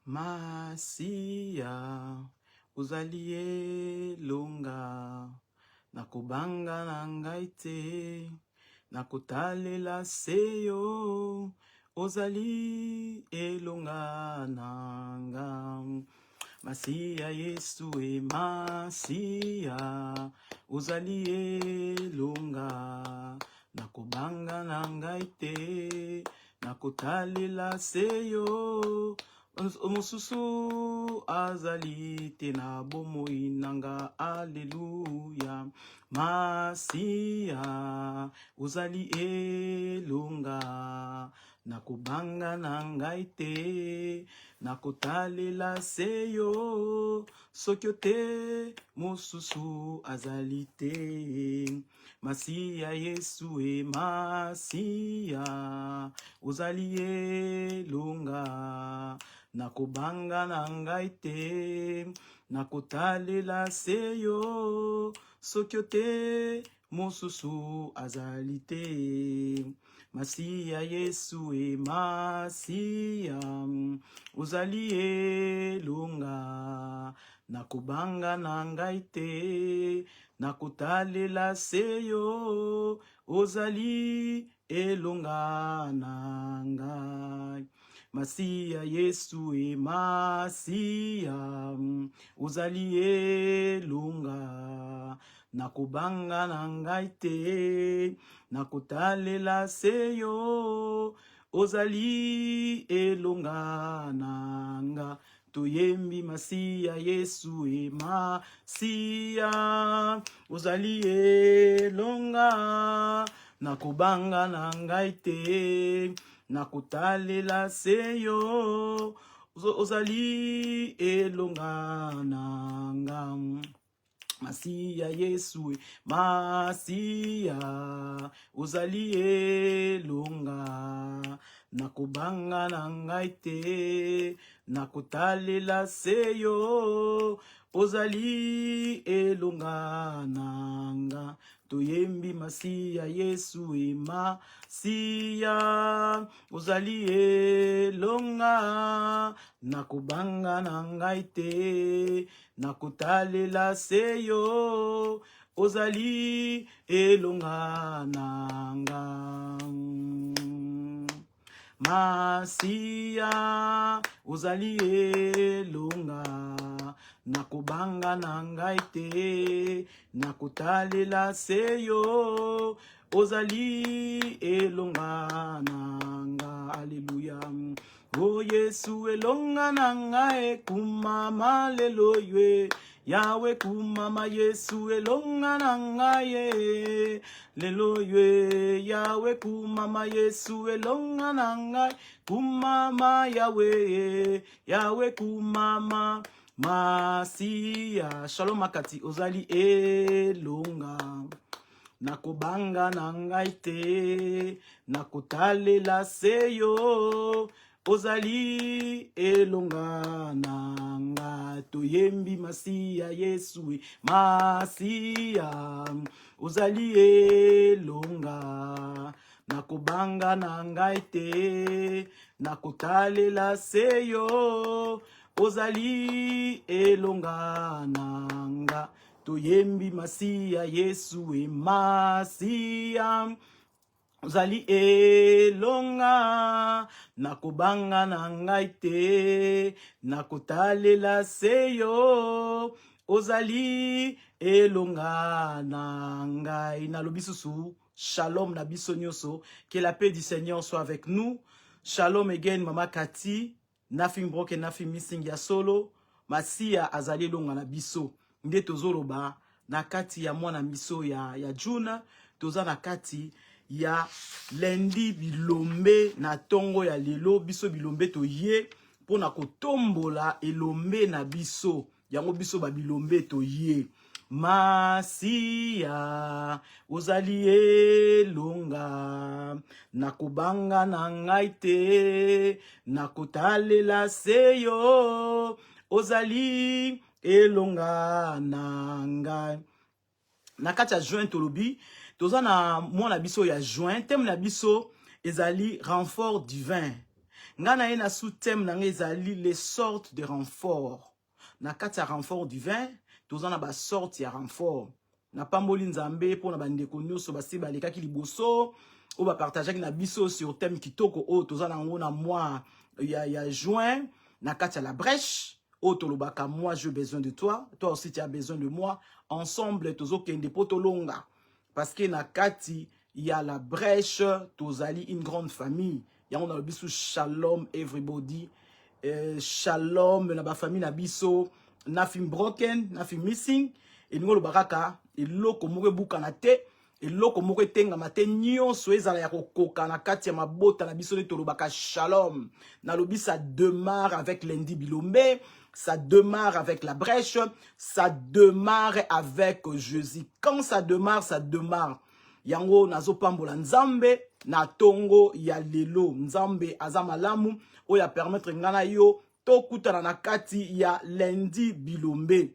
Masia uzalie longa nakobanga na ngai te nakotalela seyo ozali elonga nanga Masia Yesu e Masia ozali elonga nakobanga na ngai te nakotalela seyo Omususu azali te na bomoi nanga Alleluia Masia uzali elonga nakobanga na ngai te nakotalela seyo soki te mosusu azali te Masia Yesu e Masia uzali elonga nakobanga na ngai te nakotalela seyo soki te mosusu azali te Masia Yesu e Masia uzali elonga nakobanga na ngai te nakotalela seyo ozali elonga na ngai Masia Yesu e Masia uzali elonga nakobanga na ngai te nakotalela seyo ozali elonga nanga toyembi Masia Yesu e Masia uzali elonga nakobanga na ngai te nakotalela seyo ozali elonga nanga Masia Yesu Masia uzali elonga nakobanga na ngai te nakotalela seyo ozali elonga nanga toyembi Masia Yesu e Masia uzali elonga nakobanga na ngai te nakotalela seyo ozali elonga nanga Masia uzali elonga nakobanga na ngai te nakotalela seyo ozali elonga nanga Alleluia O Yesu elonga na ngai kumama lelo ywe Yawe kumama Yesu elonga na ngai lelo ywe Yawe kumama Yesu elonga na ngai kumama Yawe kumama Masia Shalom makati ozali elonga nakobanga na ngai te nakotalela seyo ozali elonga nanga toyembi Masia Yesu Masia uzali elonga nakobanga na ngai te nakotalela seyo ozali elonga nanga toyembi Masia Yesu Masia uzali elonga nakobanga na ngai te nakotalela seyo ozali elonga na ngai nalobi susu shalom na biso nyonso que la paix du Seigneur soit avec nous shalom again mama Kati nothing broken nothing missing ya solo Masia azali elonga na biso nde tozoloba na kati ya mwana miso ya Juna toza na kati ya lendi bilombe na tongo ya lelo biso bilombe toye pona kotombola elombe na biso yango biso ba bilombe toye Masia uzali elonga nakobanga na ngai te nakotalela seyo ozali elonga na ngai na kati ya juin tolobi toza na mwana biso ya juin thème na biso ezali renfort divin Ngana ena sous-thème na ngezali les sortes de renforts. Na kati ya renfort divin, tozana ba sorte ya renfort. Na pamboli nzambe po na bandeko nyonso basi balekaki liboso o ba partageaki na biso sur thème kitoko o tozana ngo na mois ya juin na kati ya la brèche o tolobaka moi j'ai besoin de toi, toi aussi tu as besoin de moi, ensemble tozokende po tolonga parce que na kati ya la brèche tozali une grande famille. Yango na biso shalom everybody. Shalom na ba famille na biso nothing broken, nothing missing. Et nous le baraka et loko moko buka na te et loko moko tenga mate nyonso ezala ya kokoka na kati ya mabota na biso to lobaka shalom. Na lobi ça démarre avec lundi bilombe, ça démarre avec la brèche, ça démarre avec Jésus. Quand ça démarre, ça démarre. Yango nazo pambola nzambe na tongo ya lelo nzambe azamalamu o ya permettre ngana yo to kutana na kati ya lundi bilombe.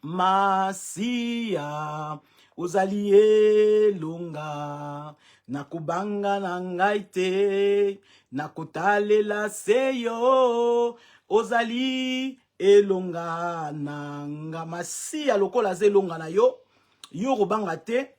Masia ozali elonga nakubanga na ngai te nakotalela seyo ozali elonga nanga masia lokola zelonga na yo yo kobanga te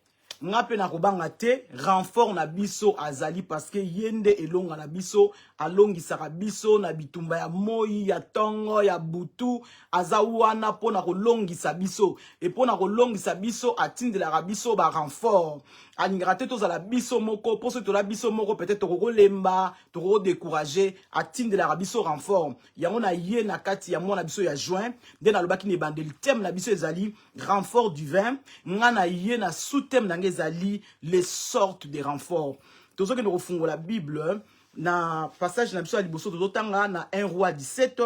ngape na kobanga te renfort na biso azali parce que yende elonga na biso alongisaka biso na bitumba ya moi ya tongo ya butu azawana pona kolongisa biso et pona kolongisa biso atindelaka biso ba renfort alingaka te tozala biso moko pour ce tola biso moko peut-être tokolemba toko décourager atindelaka biso renfort yango na ye na kati ya mwana biso ya juin nde nalobaki ne bandeli thème na biso ezali renfort du vin nga na ye na sous-thème na ezali les sortes de renforts. Tozo ke no la Bible na passage na biso ya liboso tozotanga na 1 roi 17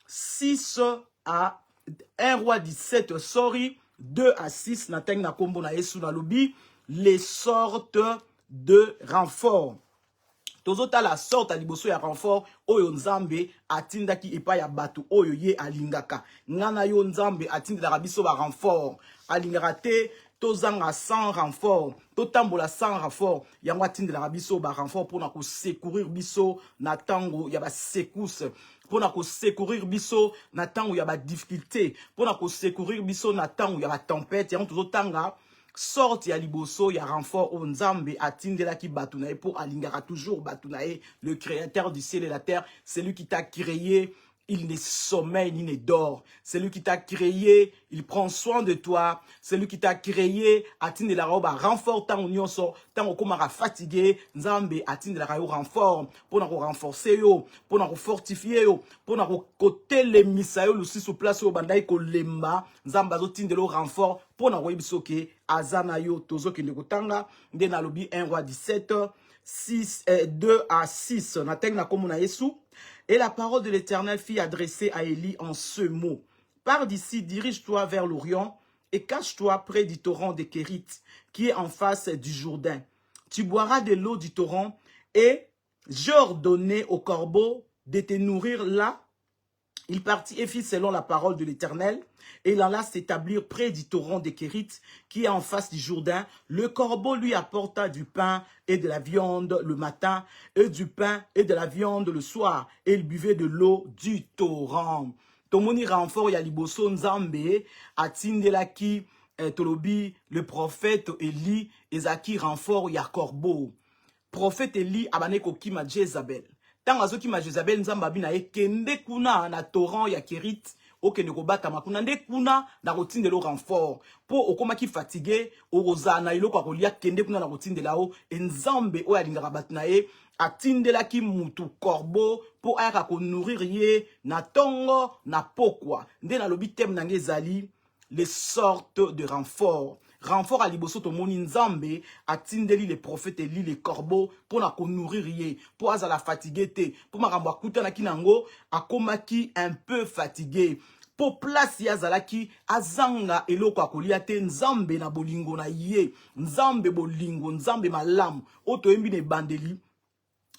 6 à 1 roi 17 sorry 2 à 6 na teng na kombo na Yesu na lobi les sortes de renforts. Tozota la sorte à liboso ya renfort oyo nzambe atindaki epa ya batu oyo ye alingaka ngana yo nzambe atindela biso ba renfort alingaka te tozanga sans renfort totambola sans renfort yango atindela biso ba renfort pona ko secourir biso na tango ya ba secousse pona ko secourir biso na tango ya ba difficulté pona ko secourir biso na tango ya ba tempête yango tozotanga sorte ya liboso ya renfort o nzambe atindela ki batu na pour alingaka toujours batu na le créateur du ciel et la terre, c'est lui qui t'a créé. Il ne sommeille ni ne dort. C'est lui qui t'a créé, il prend soin de toi. C'est lui qui t'a créé, atinde la robe, renfort tant on so, tant on commence à fatiguer, nzambe atinde la robe renfort, pour nous renforcer yo, pour nous fortifier yo, pour nous côté les misayo aussi sur place au bandai ko lemba, nzamba zo tinde le renfort, pour nous yebisoke azana yo tozo ki ndekotanga, nde na lobi 1 roi 17 6 2 à 6 na teng na komo na Yesu. Et la parole de l'Éternel fit adresser à Élie en ce mot. Pars d'ici, dirige-toi vers l'Orient et cache-toi près du torrent de Kérit, qui est en face du Jourdain. Tu boiras de l'eau du torrent et j'ordonnai au corbeau de te nourrir là. Il partit et fit selon la parole de l'Éternel, et il alla s'établir près du torrent de Kérit, qui est en face du Jourdain. Le corbeau lui apporta du pain et de la viande le matin, et du pain et de la viande le soir, et il buvait de l'eau du torrent. Tomoni renfort ya liboso nzambe, atindelaki tolobi, le prophète Élie, ezaki renfort ya corbeau. Prophète Élie abane kokima Jezabel. Tant azoki ma Jezabel nzamba bina ekende kuna na torrent ya Kérit okende kobata makuna nde kuna na rotindelo renfort po okomaki fatigué orozana iloko akolia kende kuna na rotindela o nzambe o alingaka batu na ye atindelaki mutu corbeau po ayaka ko nourrir ye na tongo na pokwa nde na lobi thème nange ezali les sortes de renfort. Renfort à liboso to moni nzambe atindeli les prophètes et les corbeaux pour na ko nourrir ye pour azala fatigué te pour makambo akuta na kinango akomaki un peu fatigué pour place ya zalaki azanga eloko akolia te nzambe na bolingo na ye nzambe bolingo nzambe malamu oto yembi ne bandeli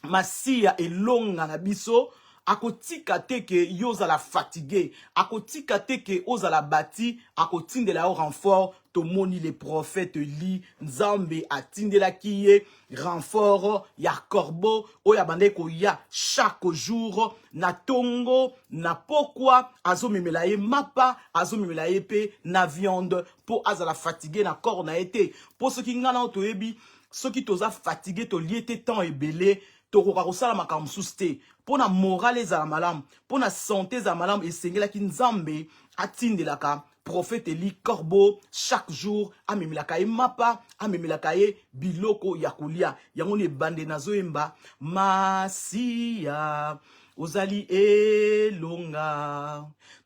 masia elonga na biso akotika teke yoza la fatigué akotika teke oza la bati akotindela au renfort tomoni les prophètes li nzambe atindela kiye renfort ya corbeau oya bandeko ya chaque jour na tongo na pokwa azomemela ye mapa azomemela ye pe na viande po azala fatigué na corps na été po soki ngana toyebi soki toza fatigué to liete temps ebele tokoka kosala makambo mosusu te mpo na morale ezala malamu mpo na santé ezala malamu esengelaki nzambe atindelaka prophète Eli corbeau chaque jour amemelaka ye mapa amemelaka ye biloko ya kolia yango ne bande nazoyemba masiya ozali elonga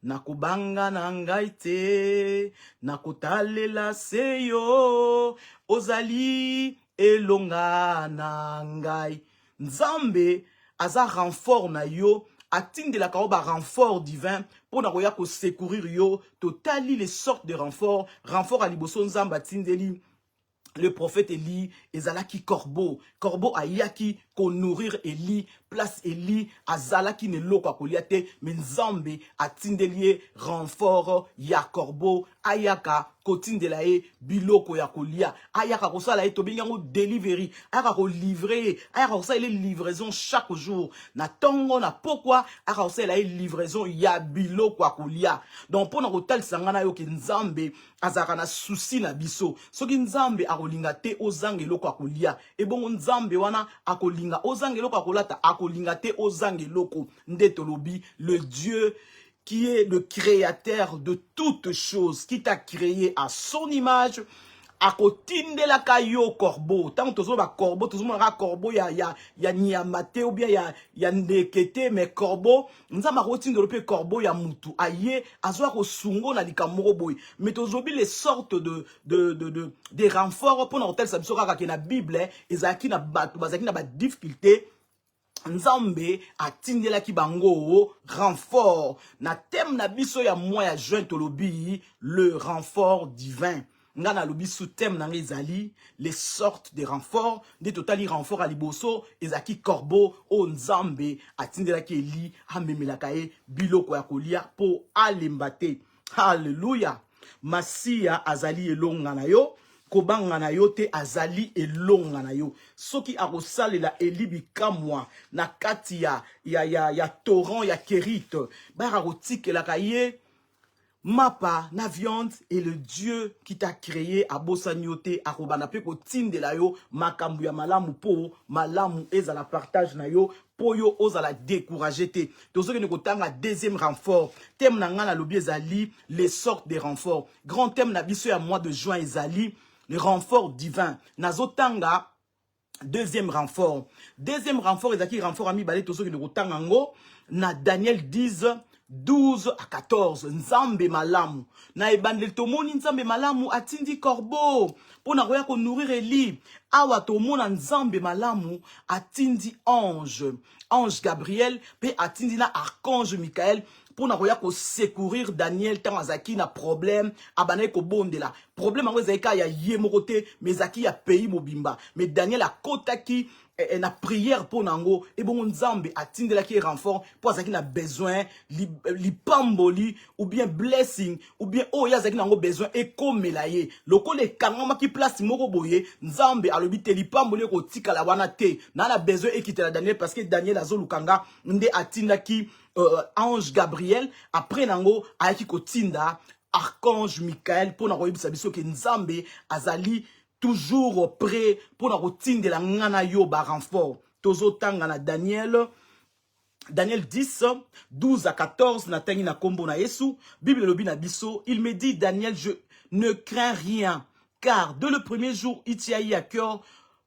nakobanga na ngai te nakotalela se yo ozali elonga na ngai nzambe aza renfort na yo atindelaka o ba renfort divin pour na koya ko secourir yo totali les sortes de renfort a liboso nzambe atindeli le prophète Eli ezalaki corbeau ayaki ko nourrir Eli place Eli azalaki ne loko akolia te mais nzambe atindeli renfort ya corbeau ayaka kotindela ye biloko ya kolia ayaka kosala ye tobengango delivery ayaka ko livrer ayaka kosala ye livraison chaque jour na tongo na pokwa ayaka kosala ye livraison ya biloko ya kolia donc pona kotalisa ngana yo ke nzambe azaka na souci na biso soki nzambe akolinga te ozanga eloko ya kolia ebongo nzambe wana akolinga ozanga eloko ya kolata akolinga te ozanga eloko nde tolobi le Dieu qui est le créateur de toutes choses, qui t'a créé à son image, à côté de la caillou corbeau. Tant que tu as corbeau, tu as corbeau, il y a niamate ou bien il y a ndekete, mais corbeau, nous avons routine de le corbeau, il y a moutou. Aïe, azwa ko sungo na likamoro boy. Mais tu as les sortes de renforts pour nous tel ça bisora ka na Bible, ezaki na batu, bazaki na ba difficulté. Nzambe atindelaki bango renfort na thème na biso ya mois ya juin tolobi le renfort divin ngana lobi sous thème na ezali les sortes de renforts de totali renfort à liboso ezaki corbeau o nzambe atindelaki Eli amemelaka ye biloko ya kolia po alembate haleluya masiya azali elonga na yo kobanga na yo te azali elonga na yo soki akosalela Eli bikamwa na kati ya torrent ya Kérit ba kotikelaka ye mapa na viande et le Dieu qui t'a créé à bosanyote akobana pe kotindela yo makambu ya malamu po malamu ezala partage na yo po yo ozala décourager te tozoki ne kotanga deuxième renfort thème na ngana lobi ezali les sortes de renforts grand thème na biso ya mois de juin ezali le renfort divin. Nazotanga, deuxième renfort. Deuxième renfort, ezaki renfort ami balé toso ki nekotanga ngo na Daniel 10, 12 à 14. Nzambe malamu. Na ebandel tomoni nzambe malamu atindi corbeau. Pona koya ko nourrir Eli. Awa tomona nzambe malamu atindi ange. Ange Gabriel pe atindi na archange Michael. Pour na ko secourir Daniel tant azaki na problème abana ko bondela problème ngo zaika ya yemoko te mais zaki ya pays mobimba mais Daniel a kotaki na prière pour nango et bon nzambe atindela ki renfort pour azaki na besoin li pamboli ou bien blessing ou bien oya zaki nango besoin et comme melaye lokole kangama ki place moko boye nzambe alobi te li pamboli ko tikala wana te na besoin ekitela Daniel parce que Daniel azolukanga nde atindaki ange Gabriel après nango ayaki kotinda archange Michael pour na koyebisa biso ke nzambe azali toujours prêt pour na kotindela ngana yo ba renfort tozotanga na Daniel 10 12 à 14 na tangi na kombo na Yesu Bible lobi na biso il me dit Daniel je ne crains rien car dès le premier jour il t'y a eu à cœur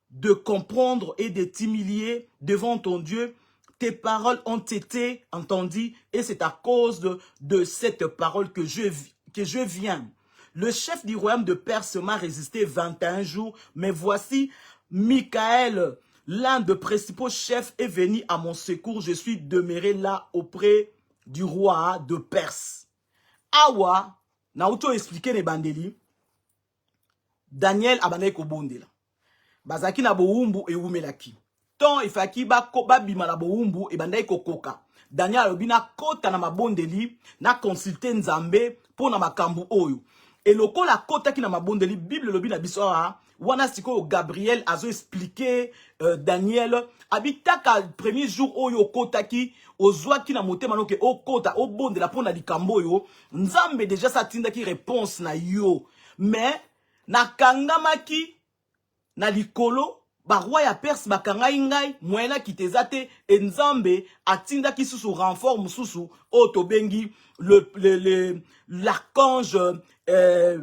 de comprendre et de t'humilier devant ton Dieu. Tes paroles ont été entendues et c'est à cause de cette parole que je viens. Le chef du royaume de Perse m'a résisté 21 jours, mais voici Michael, l'un des principaux chefs, est venu à mon secours. Je suis demeuré là auprès du roi de Perse. Awa, na auto expliqué ne bandeli. Daniel abandai ko bondela. Bazaki na boumbu e umelaki. Ton ifaki ba bima na boumbu e bandai kokoka. Daniel obina kota na mabondeli na consulter nzambe pour na makambu oyo. et lokola kota ki na mabondeli Bible lobi na biso wana siko Gabriel azo expliquer Daniel abitaka premier jour oyo kota ki ozwa ki na motema noke o kota o bondela pona likambo yo nzambe déjà sa tinda ki réponse na yo mais na kangamaki na likolo barwa ya Perse bakangai ngai moyena kitezate enzambe atinda ki susu renfort mususu otobengi l'archange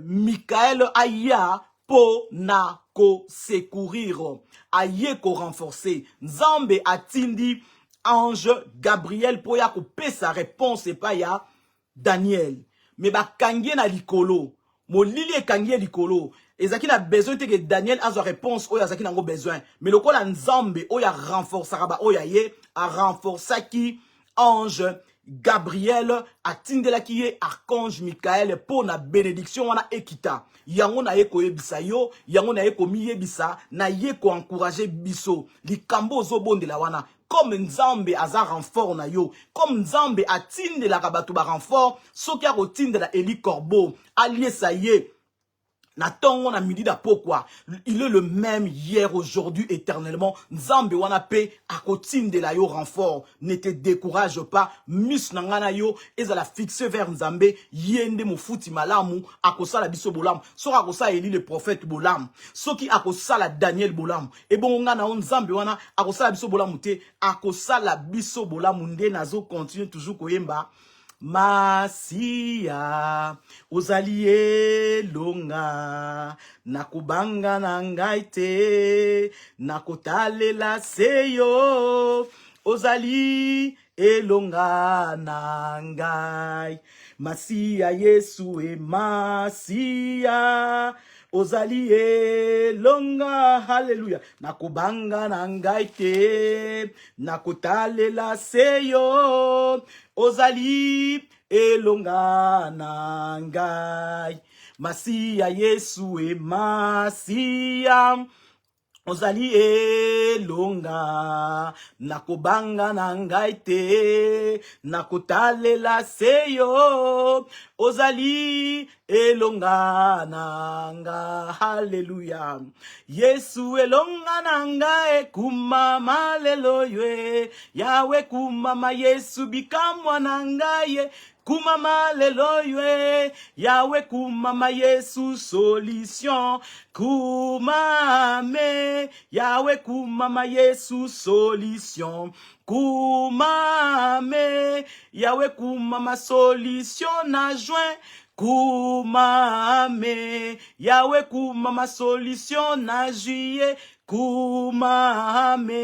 Michael aya po na ko secourir aye ko renforcer nzambe atindi ange Gabriel po ya ko pesa réponse pa ya Daniel mais bakangie na likolo molili ekangie likolo ezaki na besoin te que Daniel a sa réponse oya zaki nango besoin mais lokola nzambe oya renforcer ba oya ye a renforcer ki ange Gabriel atindela ki ye archange Michael pour na bénédiction wana ekita yango na ye ko yebisa yo yango na ye ko miyebisa na ye ko encourager biso likambo zo bondela wana comme nzambe aza renfort na yo comme nzambe atindelaka bato ba renfort soki akotindela Eli Corbeau aliesa ye na tongo na midi da pokwa il est le même hier aujourd'hui éternellement nzambe wana pe akotindela yo renfort ne te décourage pas mus na ngana yo ezala fixé vers nzambe yende mufuti malamu akosala biso bolam soki akosala Eli le prophète bolam soki akosala Daniel bolam et bon ngana nzambe wana akosala biso bolam te akosala biso bolam nde nazo continue toujours koyemba Masia ozali elonga nakubanga na ngai te nakotalela seyo ozali elonga na ngai Masia Yesu e Masia ozali elonga haleluya nakubanga na ngai te nakotalela seyo ozali elonga na ngai Masia Yesu e Masia ozali elonga nakobanga na ngai te nakotalela seyo ozali elonga na nga haleluya Yesu elonga na nga kumama lelo ywe yawe kumama Yesu bikamwa na nga ye kumama lelo ywe yawe kumama Yesu solution kumame yawe kumama Yesu solution kumame yawe kumama solution na joint kumame yawe kumama solution na juillet kumame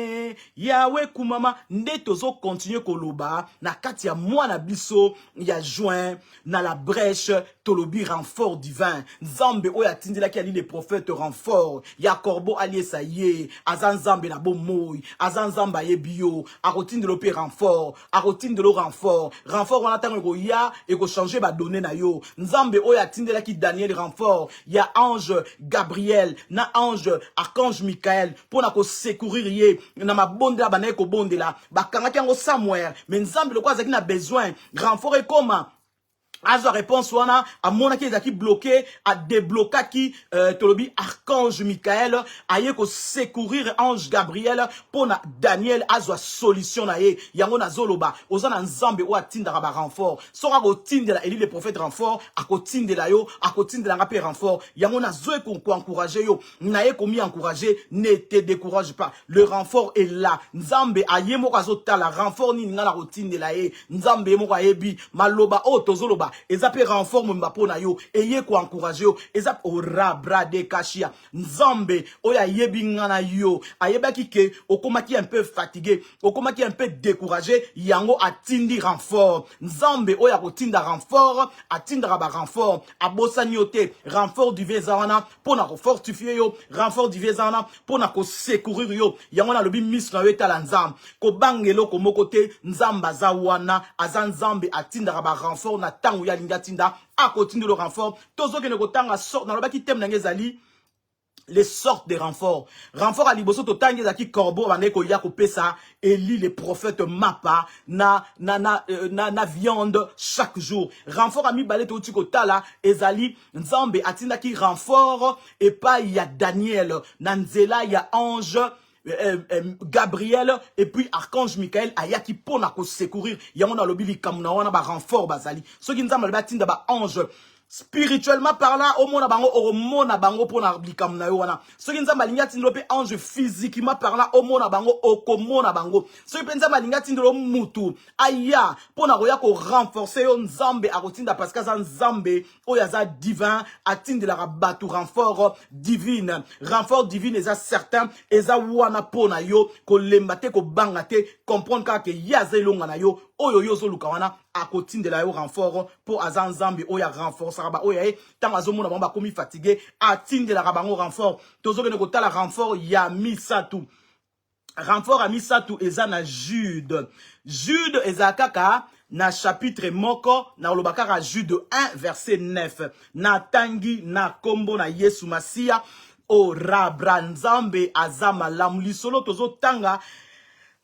yawe kumama nde tozo continue koloba na kati ya mwana biso ya juin na la brèche tolobi renfort divin nzambe oya tindela ki ali les prophètes renfort ya corbeau aliesa ye azan nzambe na bomoi azan nzambe ayebio akotindelo pe renfort akotindelo renfort wana tango ekoya eko changer ba données na yo nzambe oya tindela ki Daniel renfort ya ange Gabriel na ange archange Michael pour na ko secourir ye na mabondela bana ko bondela bakangaki yango Samuel mais nzambe lokwa azaki na besoin renfort et comment azo réponse wana amona ki ezaki bloqué a débloqué ki tolobi archange Michael aye ko secourir ange Gabriel pour na Daniel azo solution na ye yango na zoloba ozana nzambe o atindaka ba renfort soka ko tindela Eli le prophète renfort akotindela yo akotindela nga pe renfort yango na zo ko encourager yo na ye ko mi encourager ne te décourage pas le renfort est là nzambe aye moko azotala renfort ni nga na kotindela ye nzambe moko ayebi maloba o tozoloba ezape renfort mbapo na yo eye ko encourager yo ezap ora brade kashia nzambe oya yebinga na yo ayebaki ke okomaki un peu fatigué okomaki un peu découragé yango atindi renfort nzambe oya kotinda renfort atinda ba renfort abosani yo te renfort du vezana pona ko fortifier yo renfort du vezana pona ko secourir yo yango na lobi misra yo etala nzambe ko bangelo ko mokote nzamba za wana azan nzambe atinda ba renfort na tango ya linga tinda akotindi le renfort tozo ke ne kotanga sort na lobaki tem na ngezali les sortes de renforts. Renfort à liboso to tangi zaki corbeau bandeko yako pesa Eli les prophètes mapa na viande chaque jour. Renfort ami balé to tiko tala ezali nzambe atinda ki renfort et pas il y a Daniel nanzela il y a ange Gabriel et puis archange Michael ayaki pona ko secourir yango na lobi likamuna wana ba renfort bazali soki nzambe ba tinda ba ange spirituellement parlant au mona bango au mona bango pona blikam na yo wana soki nzamba linga tindelo pe ange physiquement parlant au mona bango okomona bango soki pe nzamba linga tindelo mutu aya pona koya ko renforcer yo nzambe akotinda parce que ça nzambe oyaza divin atindela ka batu renfort divine eza certain eza wana pona yo ko lembate ko bangate comprendre ka ke yaza elonga na yo oyo yozo luka wana akotindela yo renfort pour azan nzambe oya renforcer ba oya tant azomona ba komi fatigué atindela ka bango renfort tozokene ko tala renfort ya misatu renfort a misatu eza na Jude eza kaka na chapitre moko na lobakaka Jude 1 verset 9 na tangi na kombo na Yesu Masia o rabra nzambe azama lamulisolo tozotanga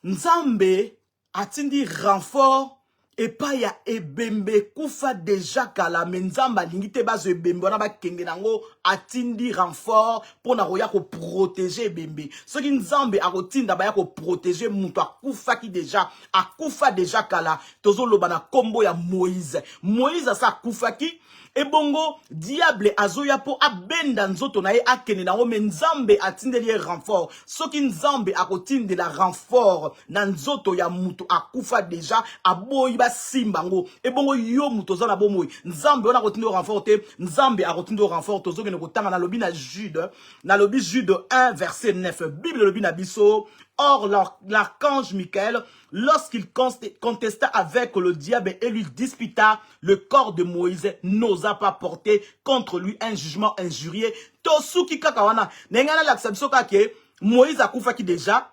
nzambe atindi renfort et pas ya ebembe kufa déjà kala menzamba lingite bazo ebembe wana bakenge nango atindi renfort pona koya ko protéger ebembe soki nzambe akotinda ba ya ko protéger mutu akufa ki déjà kala tozoloba na kombo ya Moïse asa akufa ki ebongo diable azoya po abenda nzoto na ye akene nango menzambe atindeli ye renfort soki nzambe akotindela renfort na nzoto ya mutu akufa déjà aboyi basimbango ebongo yo mutu oza na bomoi nzambe wana akotindela renfort te nzambe akotindela renfort tozokende kotanga na lobi na Jude 1 verset 9 Bible lobi na biso. Or, l'archange Michael, lorsqu'il contesta avec le diable et lui disputa, le corps de Moïse n'osa pas porter contre lui un jugement injurieux. Tosuki kakawana, nengana laksabiso kake, Moïse a koufaki déjà,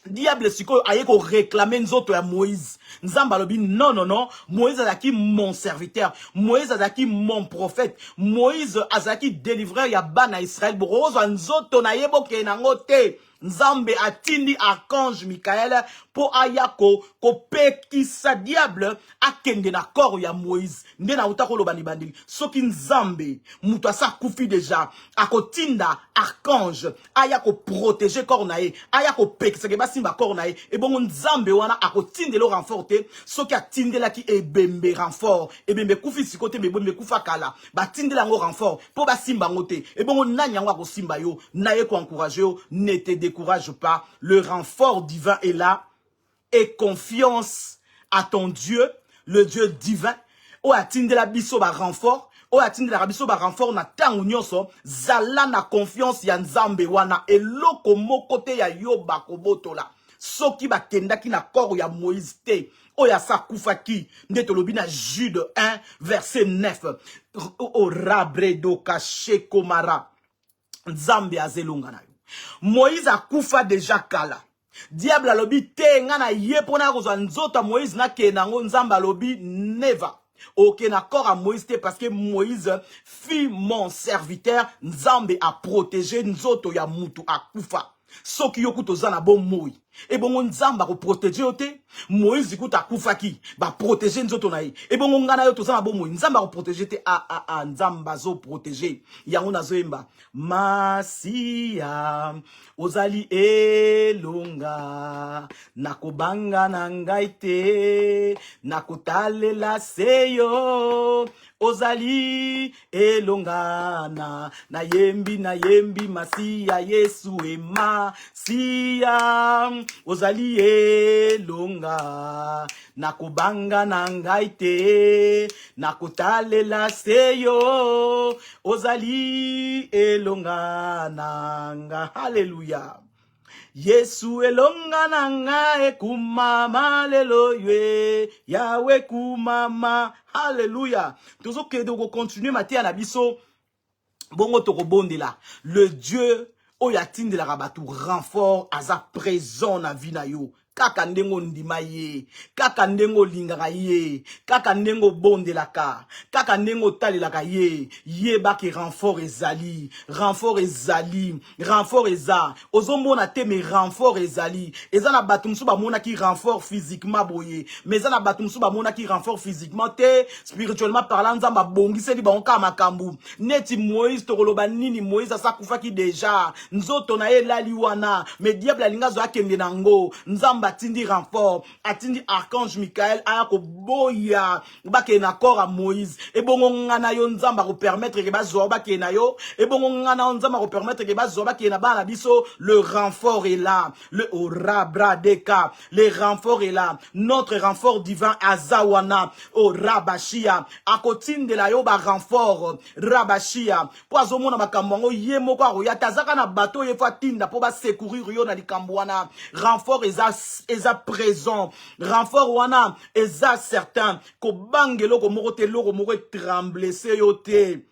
diable siko aye ko réclamer nzoto ya Moïse. Nzamba lobi non, Moïse azaki mon serviteur, Moïse azaki mon prophète, Moïse azaki délivreur ya bana Israël, borozo nzoto na yebo ke nango te. Nzambe atindi archange Michael po ayako ko pekisa diable akende na corps ya Moïse nde na utako lo bandibandili soki nzambe mutu asa kufi déjà akotinda archange ayako protéger corps na ye ayako pekisa ke basimba corps na ye e bongo nzambe wana akotinde lo renforter soki atindela ki ebembe renfort ebembe kufi sikote ebembe kufa kala batindela ngo renfort po basimba ngote e bongo nani yango akosimba yo na ye ko encourager yo ne te décourage pas, le renfort divin est là et confiance à ton Dieu, le Dieu divin. O atinde la biso ba renfort, o atinde la biso ba renfort na tango nyonso, zala na confiance ya nzambe wana eloko mokote ya yo bakoboto la. Soki ba kendaki na koro ya Moïse te, o ya sa kufaki, nde tolobi na Jude 1 verset 9. O rabredo kache komara, nzambe azelonga na yo. Moïse a kufa déjà kala. Diable alobi te ngana ye pona kozwa nzota Moïse na kenango nzamba alobi neva. Ok d'accord à Moïse te parce que Moïse fit mon serviteur nzambe a protégé nzoto ya mutu a kufa. Soki yokuto zana bon moi. Et bon nzamba ko protéger ote Moïse kuta kufaki ba protéger nzoto na ye. Et bon ngana yo to zana bon moi nzamba ko protéger te a nzamba zo protéger. Yango na zoemba Masia ozali elonga nakobanga na ngai te nakotalela seyo ozali elonga na yembi Masia Yesu ema siya ozali elonga nakobanga na ngai te nakotalela seyo ozali elonga nanga. Hallelujah. Yesu elonga nanga ekumama lelo ywe yawe kumama. Hallelujah. Tozo kedo ko continuer matia na biso bongo toko bondela le Dieu oya tindela rabatu renfort aza présent na vie na yo kaka ndengo ndima ye, kaka ndengo lingaka ye, kaka ndengo bondelaka, kaka ndengo talelaka ye, ye baki renfort ezali, renfort ezali, renfort eza, ozomona te me renfort ezali, eza na batu musu bamona ki renfort physiquement boye, mais eza na batu musu bamona ki renfort physiquement te, spirituellement parlant nzamba bongiseli bango makambu, neti Moïse tokoloba nini Moïse asakufa ki deja, nzoto na ye lali wana, me diable alinga zo akende nango, nzamba atindi renfort, atindi archange Michael ayako boya, bake na corps a Moïse, et bongo ngana yo nzamba ko permettre ke bazo bake na yo, et bongo ngana nzamba ko permettre ke bazo bake na bana biso, le renfort est là, le orabradeka, le renfort est là, notre renfort divin azawana, o rabashia, akotinde la yo ba renfort, rabashia, po azomona makambo ye moko aroya tazaka na bateau ye fa tinda po ba secourir yo na likambo wana, renfort eza présent, renfort wana eza certain, ko bangelo ko moko te loko moko tremble se yo te.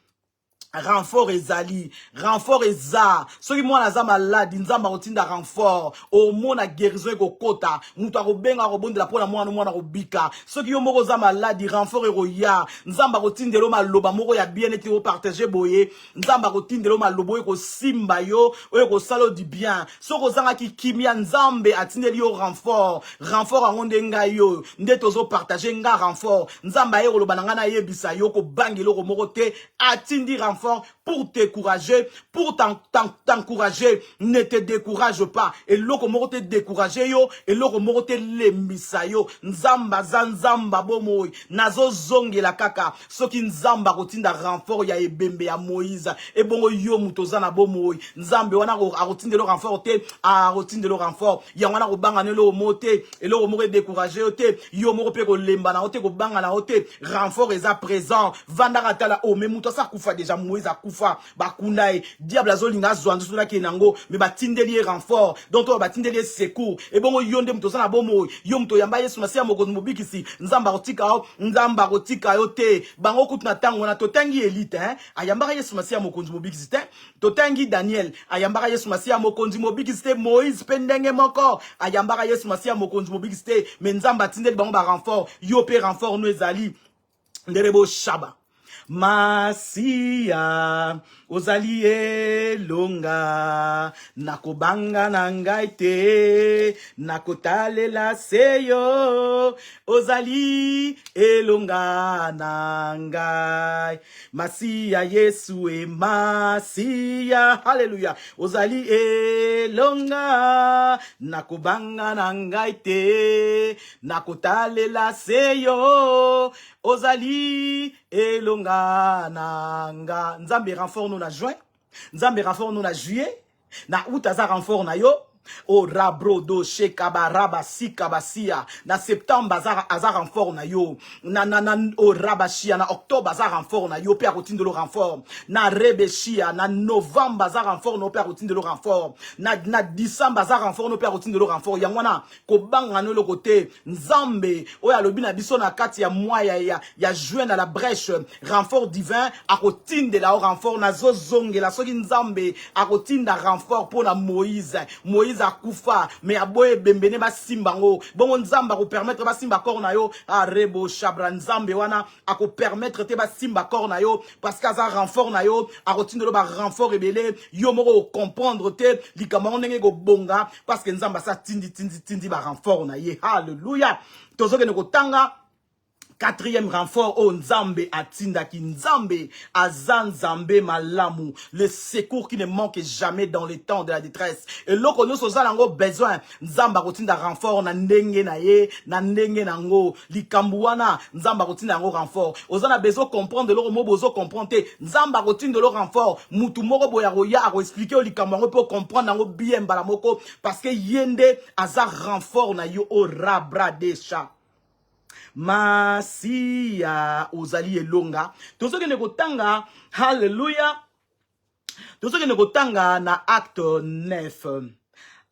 Renfort ezali, renfort eza, soki mwana za maladi, nzamba kotinda renfort, o mona guérison eko kota, mutu akobenga kobondela pona mwana kobika, soki yo moko za maladi, renfort eko ya, nzamba kotindelo maloba moko ya bien ete o partager boye, nzamba kotindelo malobo eko simba yo, eko salo du bien, soko zanga ki kimia nzambe atindeli yo renfort, renfort angonde nga yo, nde tozo partager nga renfort, nzamba eko loba nanga na yebisa yo ko bangelo ko moko te, atindi renfort pour t'encourager, pour t'encourager, ne te décourage pas. Et loko moko te décourager yo, et loko moko te lembisa yo. Nzamba zanzamba bomoy, nazo zonge la kaka. Soki nzamba kotinda renfort ya ebembe ya Moïse. Et bongo yo mutozana bomoy. Nzambe wana arotinde lo renfort te, arotinde lo renfort. Ya wana ko bangane lo mote, et lo moko décourager yo te. Yo moko pe ko lemba na ote ko bangana ote. Renfort eza présent. Vandara tala o me muto sa kufa déjà Moïse a kufa bakundai diable azolinga azwandu sona kenango me batindeli renfort donc to batindeli secours et bongo yonde mto sana bomo yo mto yamba Yesu Masiya mokonzi mobikisi nzamba kotika yo te bango kutuna tango na totangi elite ayamba Yesu Masiya mokonzi mobikisi te totangi Daniel ayamba Yesu Masiya mokonzi mobikisi te Moïse pendenge moko ayamba Yesu Masiya mokonzi mobikisi te me nzamba tindeli bango ba renfort yo pe renfort no ezali nderebo shaba Masiya ozali elonga nakobanga na ngai te nakotalela seyo ozali elonga na ngai Masiya Yesu e Masiya haleluya ozali elonga nakobanga na ngai te nakotalela seyo ozali elonga nanga nzambe renfort nous na juin nzambe renfort nous na juillet na août aza renfort na yo o rabrodo shekabaraba sikabasia na septembre aza renfort na yo na o rabashia na octobre aza renfort na yo pe akotinde lo renfort na rebeshia na novembre aza renfort no pe akotinde lo renfort na décembre aza renfort no pe akotinde lo renfort yangwana ko banga no lo côté nzambe oya lobi na biso na kati ya mois ya juin na la brèche renfort divin akotinde la renfort na zozongela soki nzambe akotinda renfort pona Moïse akufa mais aboye bembene ba simbango bongo nzamba ko permettre ba simba corps na yo arebo shabra nzambe wana ako permettre te ba simba corps na yo parce que ça renfort na yo akotindelo ba renfort ebele yo moko comprendre te likambo ndenge go bonga parce que nzamba sa tindi ba renfort na ye haleluya tozoke ne kotanga quatrième renfort au Nzambe atinda ki Nzambe azan Nzambe malamu le secours qui ne manque jamais dans les temps de la détresse et loko nous sozalango besoin Nzamba kotinda renfort na ndenge na ye na ndenge nango likambu wana Nzamba kotinda ngo renfort ozana besoin comprendre loko mo bozo comprendre Nzamba kotinda lo renfort mutu moko boya roya a expliquer likambu ngo pour comprendre ngo bien bala moko parce que yende azar renfort na yo o rabra desha Masiya ozali elonga tozoke ne kotanga haleluya tozoke ne kotanga na acte 9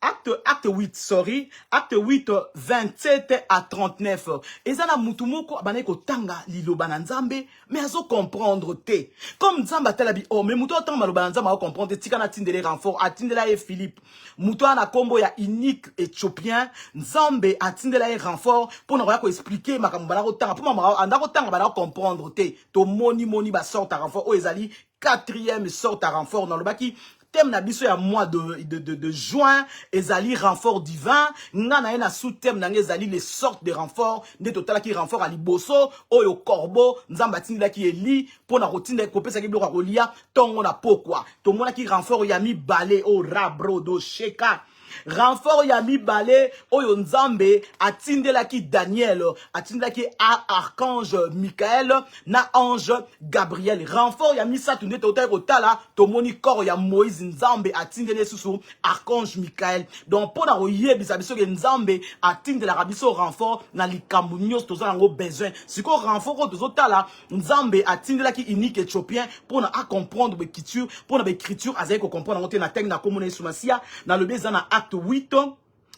acte 8, sorry, acte 8, 27 à 39. Ezana mutumoko abane ko tanga liloba na nzambe, mais azo comprendre te. Comme nzamba talabi, oh, mais muto tanga maloba na nzamba azo comprendre te, tika na tindele renfort, atindela e Philippe. Muto na kombo ya unique éthiopien, nzambe atindela e renfort, pour na ko expliquer makambo bana ko tanga, pour ma anda ko tanga bana comprendre te. To moni ba sorte à renfort, o ezali quatrième sorte à renfort dans le baki. Thème na biso ya mois de juin, ezali renfort divin, ngana na sous thème na ezali les sortes de renforts, de total qui renfort à liboso, oyo corbeau, nzamba tinda ki eli, pour na routine ko pesa ki bloka kolia, tongo na pokwa. To mona ki renfort ya mi balé o rabro do sheka. Renfort ya mi balé oyo nzambe atindela ki Daniel, atindela ki archange Michael na ange Gabriel. Renfort ya mi satunde total kotala to moni corps ya Moïse nzambe atindele susu archange Michael. Donc pour na oyebisa biso ke nzambe atindela rabiso renfort na likambo nyos tozala ngo besoin. Siko renfort ko tozotala nzambe atindela ki unique éthiopien pour na a comprendre l'écriture, pour na écriture azali ko comprendre ngote na teng na komona sumasia na le bezana acte 8,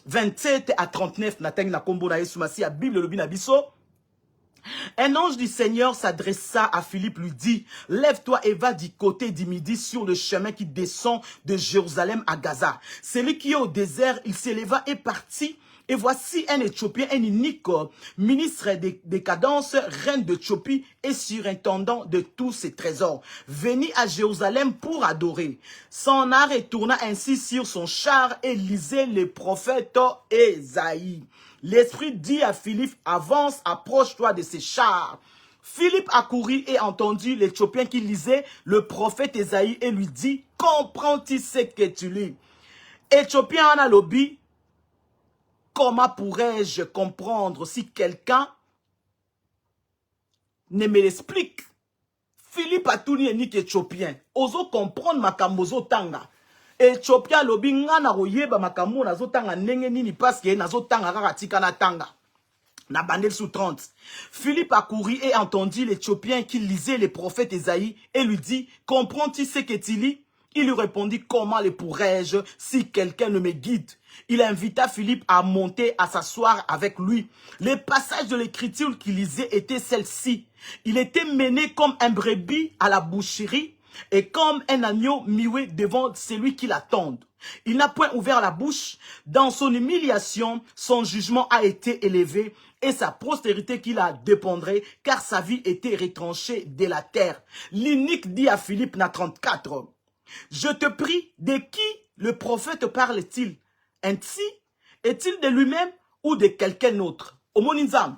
27 à 39, na teng na kombo na Yesu Masia, Bible le binabiso. Un ange du Seigneur s'adressa à Philippe, lui dit, lève-toi et va du côté du midi sur le chemin qui descend de Jérusalem à Gaza. Celui qui est au désert, il s'éleva et partit. Et voici un Éthiopien, un unique ministre des cadences, reine d'Éthiopie et surintendant de tous ses trésors, venu à Jérusalem pour adorer. S'en a retourna ainsi sur son char et lisait le prophète Ésaïe. L'Esprit dit à Philippe, avance, approche-toi de ces chars. Philippe accourut et entendit l'Éthiopien qui lisait le prophète Ésaïe et lui dit, comprends-tu ce que tu lis? Éthiopien en a lobby. Comment pourrais-je comprendre si quelqu'un ne me l'explique? Philippe a tout ni éthiopien. Ozo comprendre makambozo tanga. Éthiopien lobi ngana royeba makambo nazo tanga nenge nini parce que nazo tanga kaka tika na tanga. Na bandel sous 30. Philippe a couru et entendit l'Éthiopien qui lisait les prophètes Ésaïe et lui dit, comprends-tu ce que tu lis? Il lui répondit, comment le pourrais-je si quelqu'un ne me guide? Il invita Philippe à monter, à s'asseoir avec lui. Les passages de l'écriture qu'il lisait étaient celles-ci. Il était mené comme un brebis à la boucherie et comme un agneau muet devant celui qui l'attend. Il n'a point ouvert la bouche. Dans son humiliation, son jugement a été élevé et sa postérité qui la dépendrait, car sa vie était retranchée de la terre. L'unique dit à Philippe, na 34, je te prie, de qui le prophète parle-t-il? Ainsi, est-il de lui-même ou de quelqu'un autre? Omoni nzambe.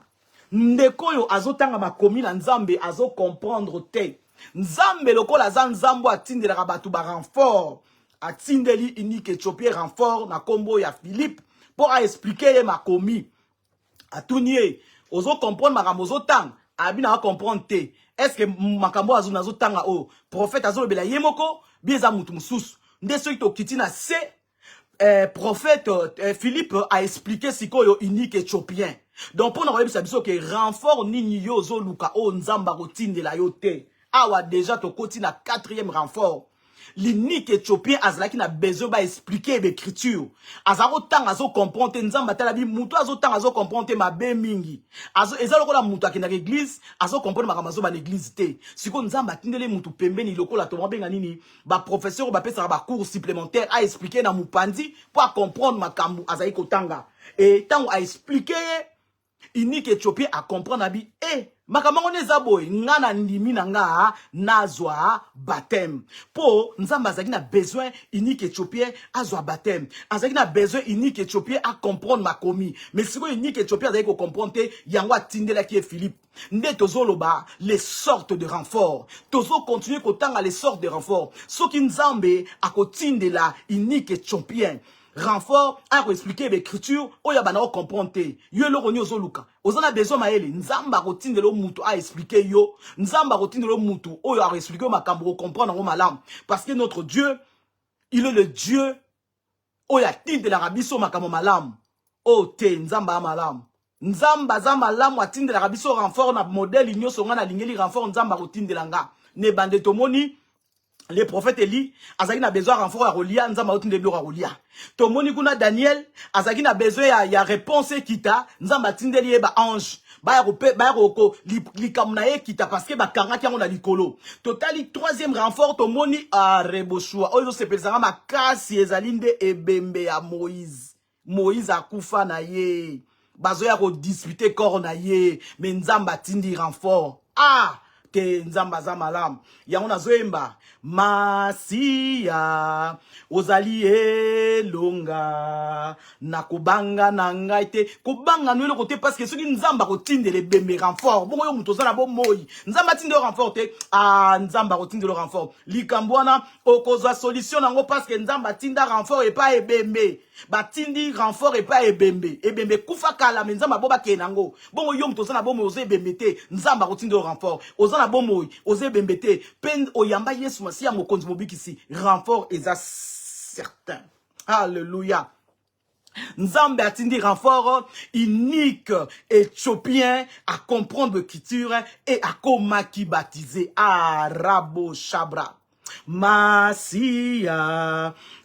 Ndeko yo azotanga makomi na nzambe azo comprendre te. Nzambe lokola za nzambo atindelaka batu ba renfort. Atindeli unique éthiopien renfort na kombo ya Philippe pour expliquer ye makomi. Atunie, ozo comprendre makambo zotanga, abina a comprendre te. Est-ce que makambo azo nazotanga o prophète azo lobela yemoko bieza mutu mususu. Ndeso ito kitina se prophète Philippe a expliqué ce qu'est unique éthiopien. Donc pour nous dire que renfort nini yo zo luka o nzamba rotine la yote. Awa déjà to koti na quatrième renfort. L'unique éthiopien azala qui n'a besoin ba expliquer l'écriture. Azaro tang azo comprendre nzamba talabi muto azo tang azo comprendre ma be mingi. Azo ezalo ko la muto akina l'église azo comprendre makamazo ba l'église te. Siko nzamba tindele muto pembeni lokola to mabenga nini ba professeur ba pesa ba cours supplémentaire a expliquer na mupandi pour comprendre makambu azai ko tanga. Et tango a expliquer unique éthiopien a comprendre abi makambo neza boy ngana ndimi nanga nazwa baptême po nzamba azaki na besoin unique éthiopien azwa baptême azaki na besoin unique éthiopien a comprendre makomi mais siko unique éthiopien azaki ko comprendre yango atindela ki Philippe nde tozoloba les sortes de renfort tozo continuer kotanga les sortes de renfort soki nzambe akotindela unique éthiopien renfort a expliqué l'écriture oya bana o comprendre yo lo koni ozoluka ozana besoin maele nzamba kotindelo mutu a expliqué yo nzamba kotindelo mutu oyo a expliqué makambo comprendre ngo malam parce que notre Dieu il est le Dieu oya tindela rabiso makambo malam o te nzamba malam nzamba za malam atindela rabiso renfort na modèle nyoso nga na lingeli renfort nzamba kotindela nga ne bande tomoni le prophète Eli, azaki na besoin renfort à Rolia, nzamba otinde bilo à Rolia. Tomoni kuna Daniel, azaki na besoin ya réponse kita, nzamba tindeli ba ange. Ba roko likamuna ye kita parce que ba kanga kia on a likolo. Totali troisième renfort tomoni a Reboshua. Oyo se pesanga makasi ezalinde ebembe ya Moïse. Moïse akufa na ye. Bazoya ko disputer corps na ye, mais nzamba tindi renfort. Ah! Ke nzamba za malam ya ona zoemba masiya ozali elonga na kubanga na ngai te kubanga no côté parce que soki nzamba ko tindele bembe renfort bongo yo muto zana bo moyi nzamba tindele renfort te nzamba ko tindele renfort likambwana okozwa solution nango parce que nzamba tinda renfort et pas ebembe batindi renfort et pas ebembe ebembe kufa kala mais nzamba boba kenango bongo yo muto zana bo moyi oze ebembe te nzamba ko tindele renfort ozana bo moyi oze ebembe te pen oyamba Yesu masiya mokonzi mobikisi renfort eza certain. Alléluia. Nzambe atindi renfort unique éthiopien à comprendre l'écriture et à komaki baptisé Arabo Shabra. Masiya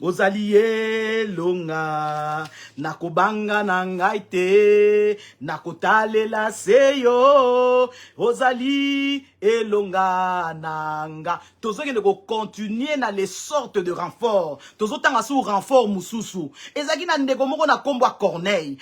ozali elonga nakobanga na ngai te nakotalela seyo ozali elonga nanga tozokende ko continuer na les sortes de renfort tozotanga sur renfort mususu ezaki na ndeko moko na kombo Corneille